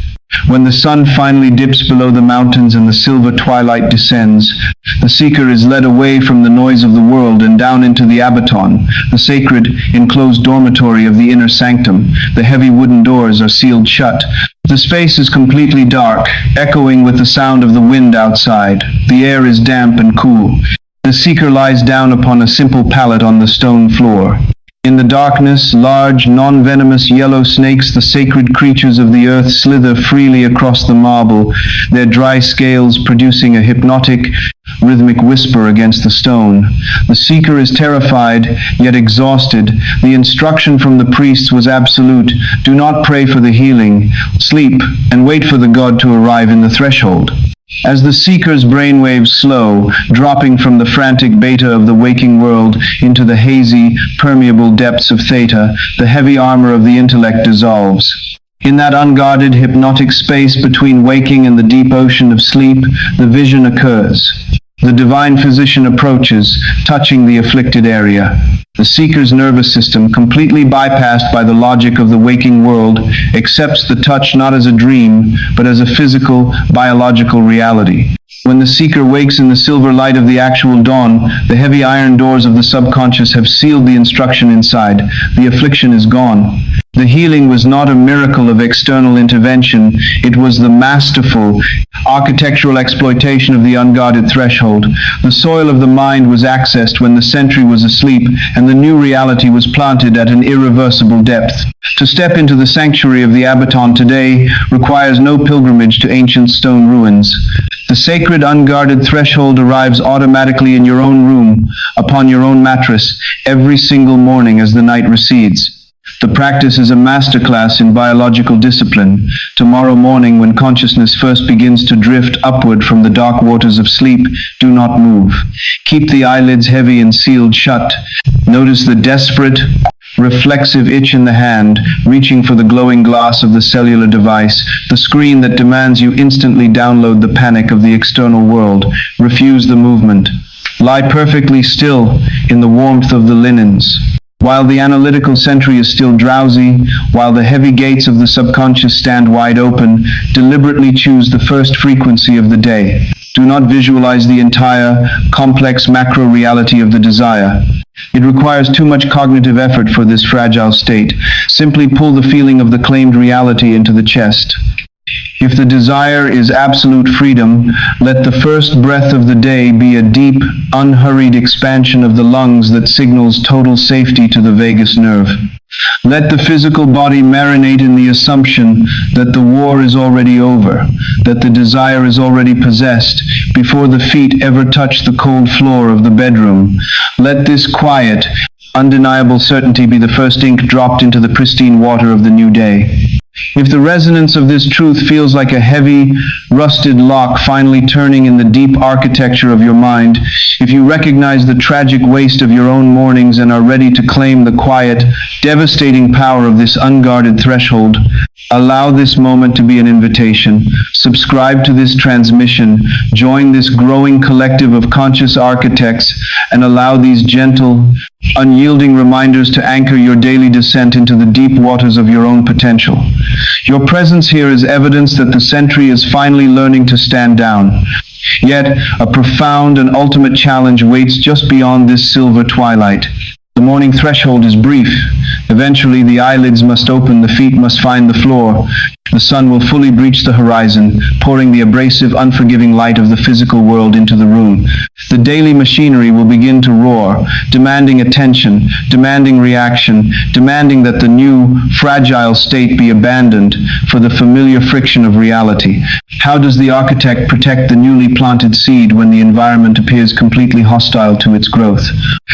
When the sun finally dips below the mountains and the silver twilight descends, the seeker is led away from the noise of the world and down into the abaton, the sacred, enclosed dormitory of the inner sanctum. The heavy wooden doors are sealed shut. The space is completely dark, echoing with the sound of the wind outside. The air is damp and cool. The seeker lies down upon a simple pallet on the stone floor. In the darkness, large, non-venomous yellow snakes, the sacred creatures of the earth, slither freely across the marble, their dry scales producing a hypnotic, rhythmic whisper against the stone. The seeker is terrified, yet exhausted. The instruction from the priests was absolute. Do not pray for the healing. Sleep and wait for the god to arrive in the threshold. As the seeker's brainwaves slow, dropping from the frantic beta of the waking world into the hazy, permeable depths of theta, the heavy armor of the intellect dissolves. In that unguarded, hypnotic space between waking and the deep ocean of sleep, the vision occurs. The divine physician approaches, touching the afflicted area. The seeker's nervous system, completely bypassed by the logic of the waking world, accepts the touch not as a dream, but as a physical, biological reality. When the seeker wakes in the silver light of the actual dawn, the heavy iron doors of the subconscious have sealed the instruction inside. The affliction is gone. The healing was not a miracle of external intervention. It was the masterful, architectural exploitation of the unguarded threshold. The soil of the mind was accessed when the sentry was asleep, and the new reality was planted at an irreversible depth. To step into the sanctuary of the Abaton today requires no pilgrimage to ancient stone ruins. The sacred unguarded threshold arrives automatically in your own room, upon your own mattress, every single morning as the night recedes. The practice is a masterclass in biological discipline. Tomorrow morning, when consciousness first begins to drift upward from the dark waters of sleep, do not move. Keep the eyelids heavy and sealed shut. Notice the desperate, reflexive itch in the hand, reaching for the glowing glass of the cellular device, the screen that demands you instantly download the panic of the external world. Refuse the movement. Lie perfectly still in the warmth of the linens. While the analytical sentry is still drowsy, while the heavy gates of the subconscious stand wide open, deliberately choose the first frequency of the day. Do not visualize the entire, complex macro reality of the desire. It requires too much cognitive effort for this fragile state. Simply pull the feeling of the claimed reality into the chest. If the desire is absolute freedom, let the first breath of the day be a deep, unhurried expansion of the lungs that signals total safety to the vagus nerve. Let the physical body marinate in the assumption that the war is already over, that the desire is already possessed, before the feet ever touch the cold floor of the bedroom. Let this quiet, undeniable certainty be the first ink dropped into the pristine water of the new day. If the resonance of this truth feels like a heavy, rusted lock finally turning in the deep architecture of your mind, if you recognize the tragic waste of your own mornings and are ready to claim the quiet, devastating power of this unguarded threshold, allow this moment to be an invitation. Subscribe to this transmission, join this growing collective of conscious architects, and allow these gentle, unyielding reminders to anchor your daily descent into the deep waters of your own potential. Your presence here is evidence that the sentry is finally learning to stand down. Yet, a profound and ultimate challenge waits just beyond this silver twilight. The morning threshold is brief. Eventually, the eyelids must open, the feet must find the floor. The sun will fully breach the horizon, pouring the abrasive, unforgiving light of the physical world into the room. The daily machinery will begin to roar, demanding attention, demanding reaction, demanding that the new, fragile state be abandoned for the familiar friction of reality. How does the architect protect the newly planted seed when the environment appears completely hostile to its growth?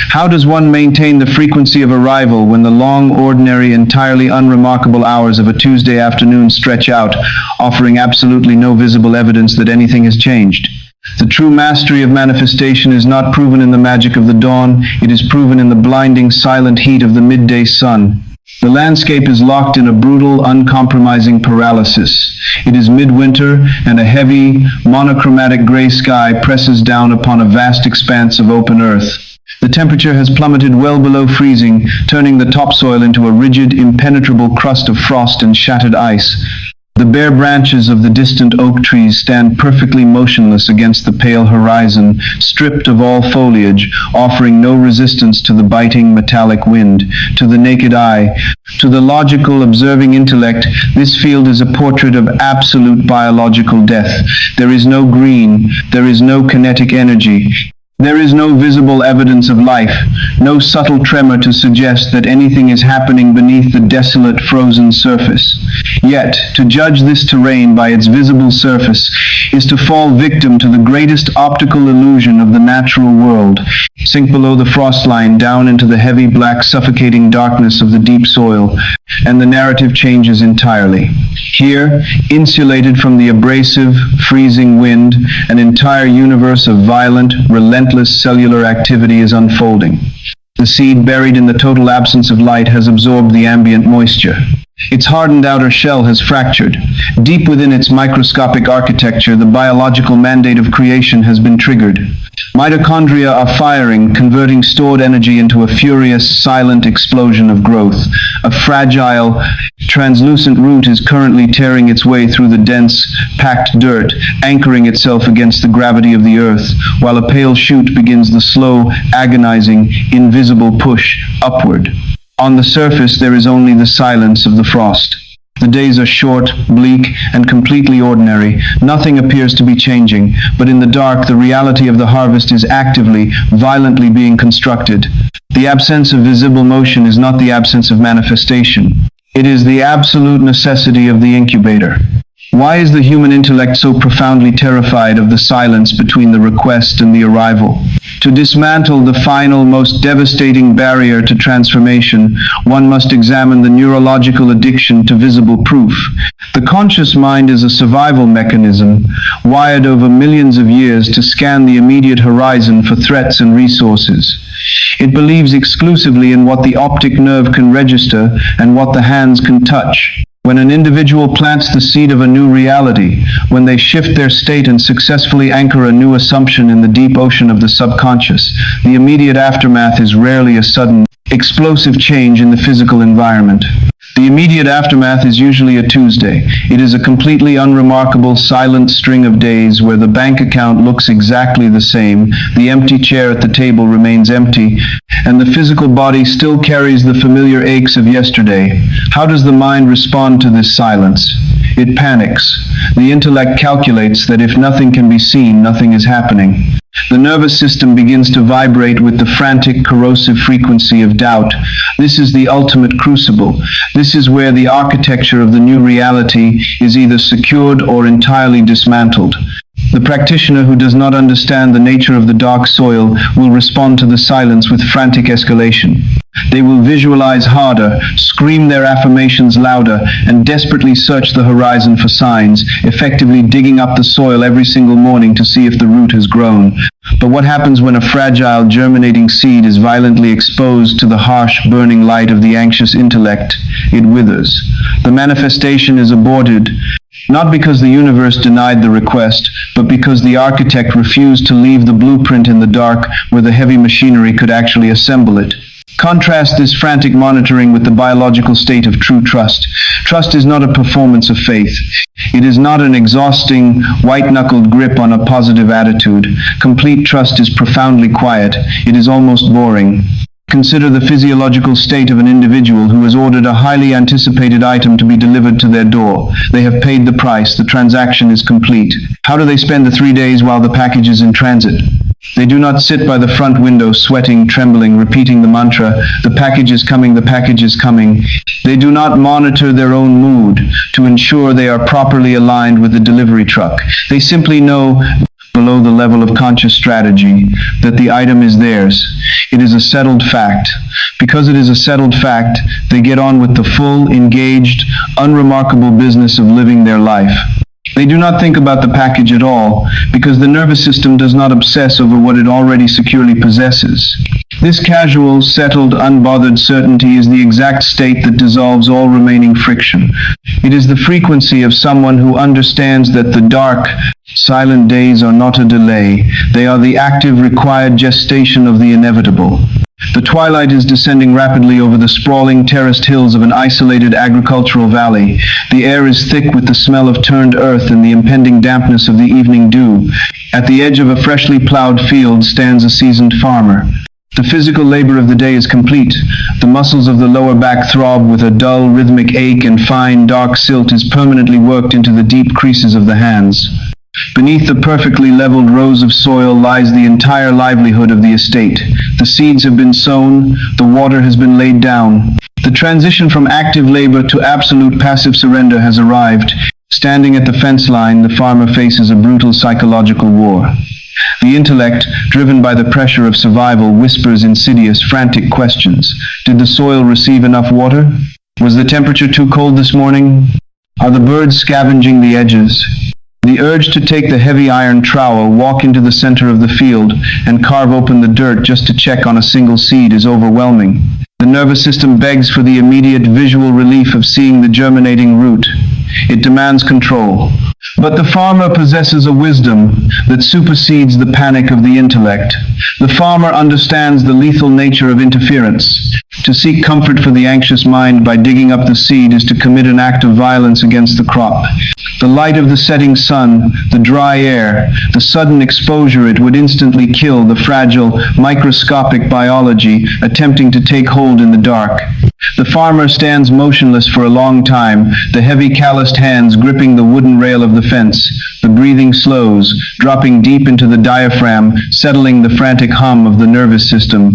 How does one maintain the frequency of arrival when the long, ordinary, entirely unremarkable hours of a Tuesday afternoon stretch out, offering absolutely no visible evidence that anything has changed? The true mastery of manifestation is not proven in the magic of the dawn, it is proven in the blinding, silent heat of the midday sun. The landscape is locked in a brutal, uncompromising paralysis. It is midwinter, and a heavy, monochromatic gray sky presses down upon a vast expanse of open earth. The temperature has plummeted well below freezing, turning the topsoil into a rigid, impenetrable crust of frost and shattered ice. The bare branches of the distant oak trees stand perfectly motionless against the pale horizon, stripped of all foliage, offering no resistance to the biting metallic wind. To the naked eye, to the logical, observing intellect, this field is a portrait of absolute biological death. There is no green, there is no kinetic energy. There is no visible evidence of life, no subtle tremor to suggest that anything is happening beneath the desolate, frozen surface. Yet, to judge this terrain by its visible surface is to fall victim to the greatest optical illusion of the natural world, sink below the frost line down into the heavy, black, suffocating darkness of the deep soil, and the narrative changes entirely. Here, insulated from the abrasive, freezing wind, an entire universe of violent, relentless cellular activity is unfolding. The seed, buried in the total absence of light, has absorbed the ambient moisture. Its hardened outer shell has fractured. Deep within its microscopic architecture, the biological mandate of creation has been triggered. Mitochondria are firing, converting stored energy into a furious, silent explosion of growth. A fragile, translucent root is currently tearing its way through the dense, packed dirt, anchoring itself against the gravity of the earth, while a pale shoot begins the slow, agonizing, invisible push upward. On the surface, there is only the silence of the frost. The days are short, bleak, and completely ordinary. Nothing appears to be changing, but in the dark, the reality of the harvest is actively, violently being constructed. The absence of visible motion is not the absence of manifestation. It is the absolute necessity of the incubator. Why is the human intellect so profoundly terrified of the silence between the request and the arrival? To dismantle the final, most devastating barrier to transformation, one must examine the neurological addiction to visible proof. The conscious mind is a survival mechanism, wired over millions of years to scan the immediate horizon for threats and resources. It believes exclusively in what the optic nerve can register and what the hands can touch. When an individual plants the seed of a new reality, when they shift their state and successfully anchor a new assumption in the deep ocean of the subconscious, the immediate aftermath is rarely a sudden, explosive change in the physical environment. The immediate aftermath is usually a Tuesday. It is a completely unremarkable, silent string of days where the bank account looks exactly the same, the empty chair at the table remains empty, and the physical body still carries the familiar aches of yesterday. How does the mind respond to this silence? It panics. The intellect calculates that if nothing can be seen, nothing is happening. The nervous system begins to vibrate with the frantic, corrosive frequency of doubt. This is the ultimate crucible. This is where the architecture of the new reality is either secured or entirely dismantled. The practitioner who does not understand the nature of the dark soil will respond to the silence with frantic escalation. They will visualize harder, scream their affirmations louder, and desperately search the horizon for signs, effectively digging up the soil every single morning to see if the root has grown. But what happens when a fragile, germinating seed is violently exposed to the harsh, burning light of the anxious intellect? It withers. The manifestation is aborted, not because the universe denied the request, but because the architect refused to leave the blueprint in the dark where the heavy machinery could actually assemble it. Contrast this frantic monitoring with the biological state of true trust. Trust is not a performance of faith. It is not an exhausting, white-knuckled grip on a positive attitude. Complete trust is profoundly quiet. It is almost boring. Consider the physiological state of an individual who has ordered a highly anticipated item to be delivered to their door. They have paid the price. The transaction is complete. How do they spend the 3 days while the package is in transit? They do not sit by the front window, sweating, trembling, repeating the mantra, "The package is coming, the package is coming." They do not monitor their own mood to ensure they are properly aligned with the delivery truck. They simply know, below the level of conscious strategy, that the item is theirs. It is a settled fact. Because it is a settled fact, they get on with the full, engaged, unremarkable business of living their life. They do not think about the package at all, because the nervous system does not obsess over what it already securely possesses. This casual, settled, unbothered certainty is the exact state that dissolves all remaining friction. It is the frequency of someone who understands that the dark, silent days are not a delay. They are the active, required gestation of the inevitable. The twilight is descending rapidly over the sprawling, terraced hills of an isolated agricultural valley. The air is thick with the smell of turned earth and the impending dampness of the evening dew. At the edge of a freshly plowed field stands a seasoned farmer. The physical labor of the day is complete. The muscles of the lower back throb with a dull, rhythmic ache, and fine, dark silt is permanently worked into the deep creases of the hands. Beneath the perfectly leveled rows of soil lies the entire livelihood of the estate. The seeds have been sown, the water has been laid down. The transition from active labor to absolute passive surrender has arrived. Standing at the fence line, the farmer faces a brutal psychological war. The intellect, driven by the pressure of survival, whispers insidious, frantic questions. Did the soil receive enough water? Was the temperature too cold this morning? Are the birds scavenging the edges? The urge to take the heavy iron trowel, walk into the center of the field, and carve open the dirt just to check on a single seed is overwhelming. The nervous system begs for the immediate visual relief of seeing the germinating root. It demands control. But the farmer possesses a wisdom that supersedes the panic of the intellect. The farmer understands the lethal nature of interference. To seek comfort for the anxious mind by digging up the seed is to commit an act of violence against the crop. The light of the setting sun, the dry air, the sudden exposure, it would instantly kill the fragile, microscopic biology attempting to take hold in the dark. The farmer stands motionless for a long time, the heavy calloused hands gripping the wooden rail of the fence. The breathing slows, dropping deep into the diaphragm, settling the frantic hum of the nervous system.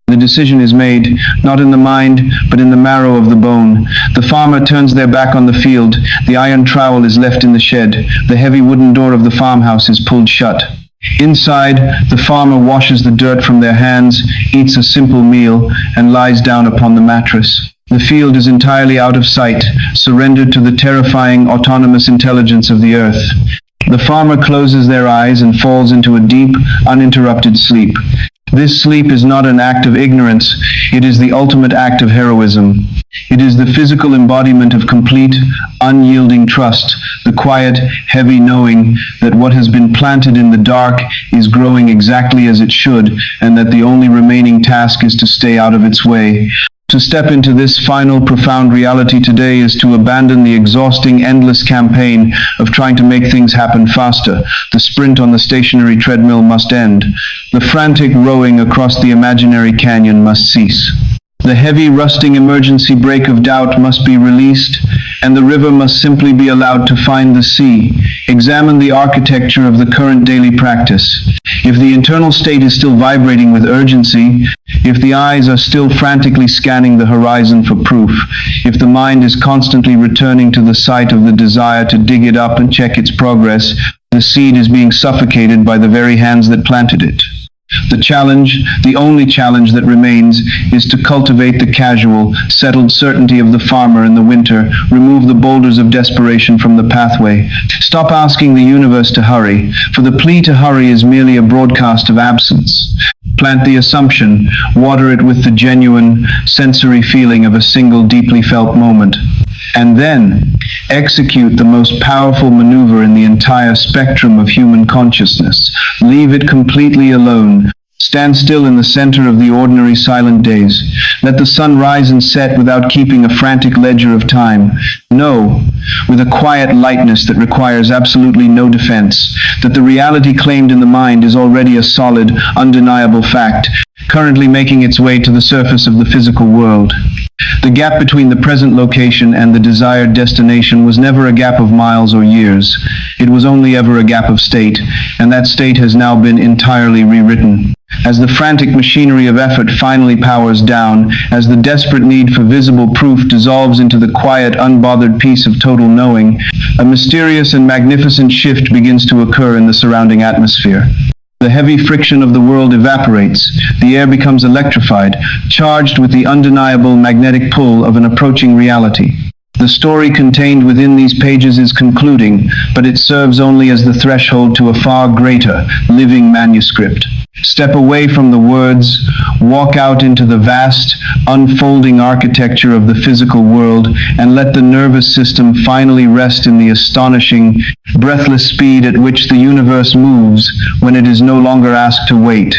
The decision is made, not in the mind, but in the marrow of the bone. The farmer turns their back on the field. The iron trowel is left in the shed. The heavy wooden door of the farmhouse is pulled shut. Inside, the farmer washes the dirt from their hands, eats a simple meal, and lies down upon the mattress. The field is entirely out of sight, surrendered to the terrifying, autonomous intelligence of the earth. The farmer closes their eyes and falls into a deep, uninterrupted sleep. This sleep is not an act of ignorance, it is the ultimate act of heroism. It is the physical embodiment of complete, unyielding trust, the quiet, heavy knowing that what has been planted in the dark is growing exactly as it should, and that the only remaining task is to stay out of its way. To step into this final, profound reality today is to abandon the exhausting, endless campaign of trying to make things happen faster. The sprint on the stationary treadmill must end. The frantic rowing across the imaginary canyon must cease. The heavy, rusting emergency brake of doubt must be released, and the river must simply be allowed to find the sea. Examine the architecture of the current daily practice. If the internal state is still vibrating with urgency, if the eyes are still frantically scanning the horizon for proof, if the mind is constantly returning to the site of the desire to dig it up and check its progress, the seed is being suffocated by the very hands that planted it. The challenge, the only challenge that remains, is to cultivate the casual, settled certainty of the farmer in the winter, remove the boulders of desperation from the pathway. Stop asking the universe to hurry, for the plea to hurry is merely a broadcast of absence. Plant the assumption, water it with the genuine, sensory feeling of a single deeply felt moment. And then, execute the most powerful maneuver in the entire spectrum of human consciousness. Leave it completely alone. Stand still in the center of the ordinary silent days. Let the sun rise and set without keeping a frantic ledger of time. Know, with a quiet lightness that requires absolutely no defense, that the reality claimed in the mind is already a solid, undeniable fact, currently making its way to the surface of the physical world. The gap between the present location and the desired destination was never a gap of miles or years. It was only ever a gap of state, and that state has now been entirely rewritten. As the frantic machinery of effort finally powers down, as the desperate need for visible proof dissolves into the quiet, unbothered peace of total knowing, a mysterious and magnificent shift begins to occur in the surrounding atmosphere. The heavy friction of the world evaporates. The air becomes electrified, charged with the undeniable magnetic pull of an approaching reality. The story contained within these pages is concluding, but it serves only as the threshold to a far greater, living manuscript. Step away from the words, walk out into the vast, unfolding architecture of the physical world, and let the nervous system finally rest in the astonishing, breathless speed at which the universe moves when it is no longer asked to wait.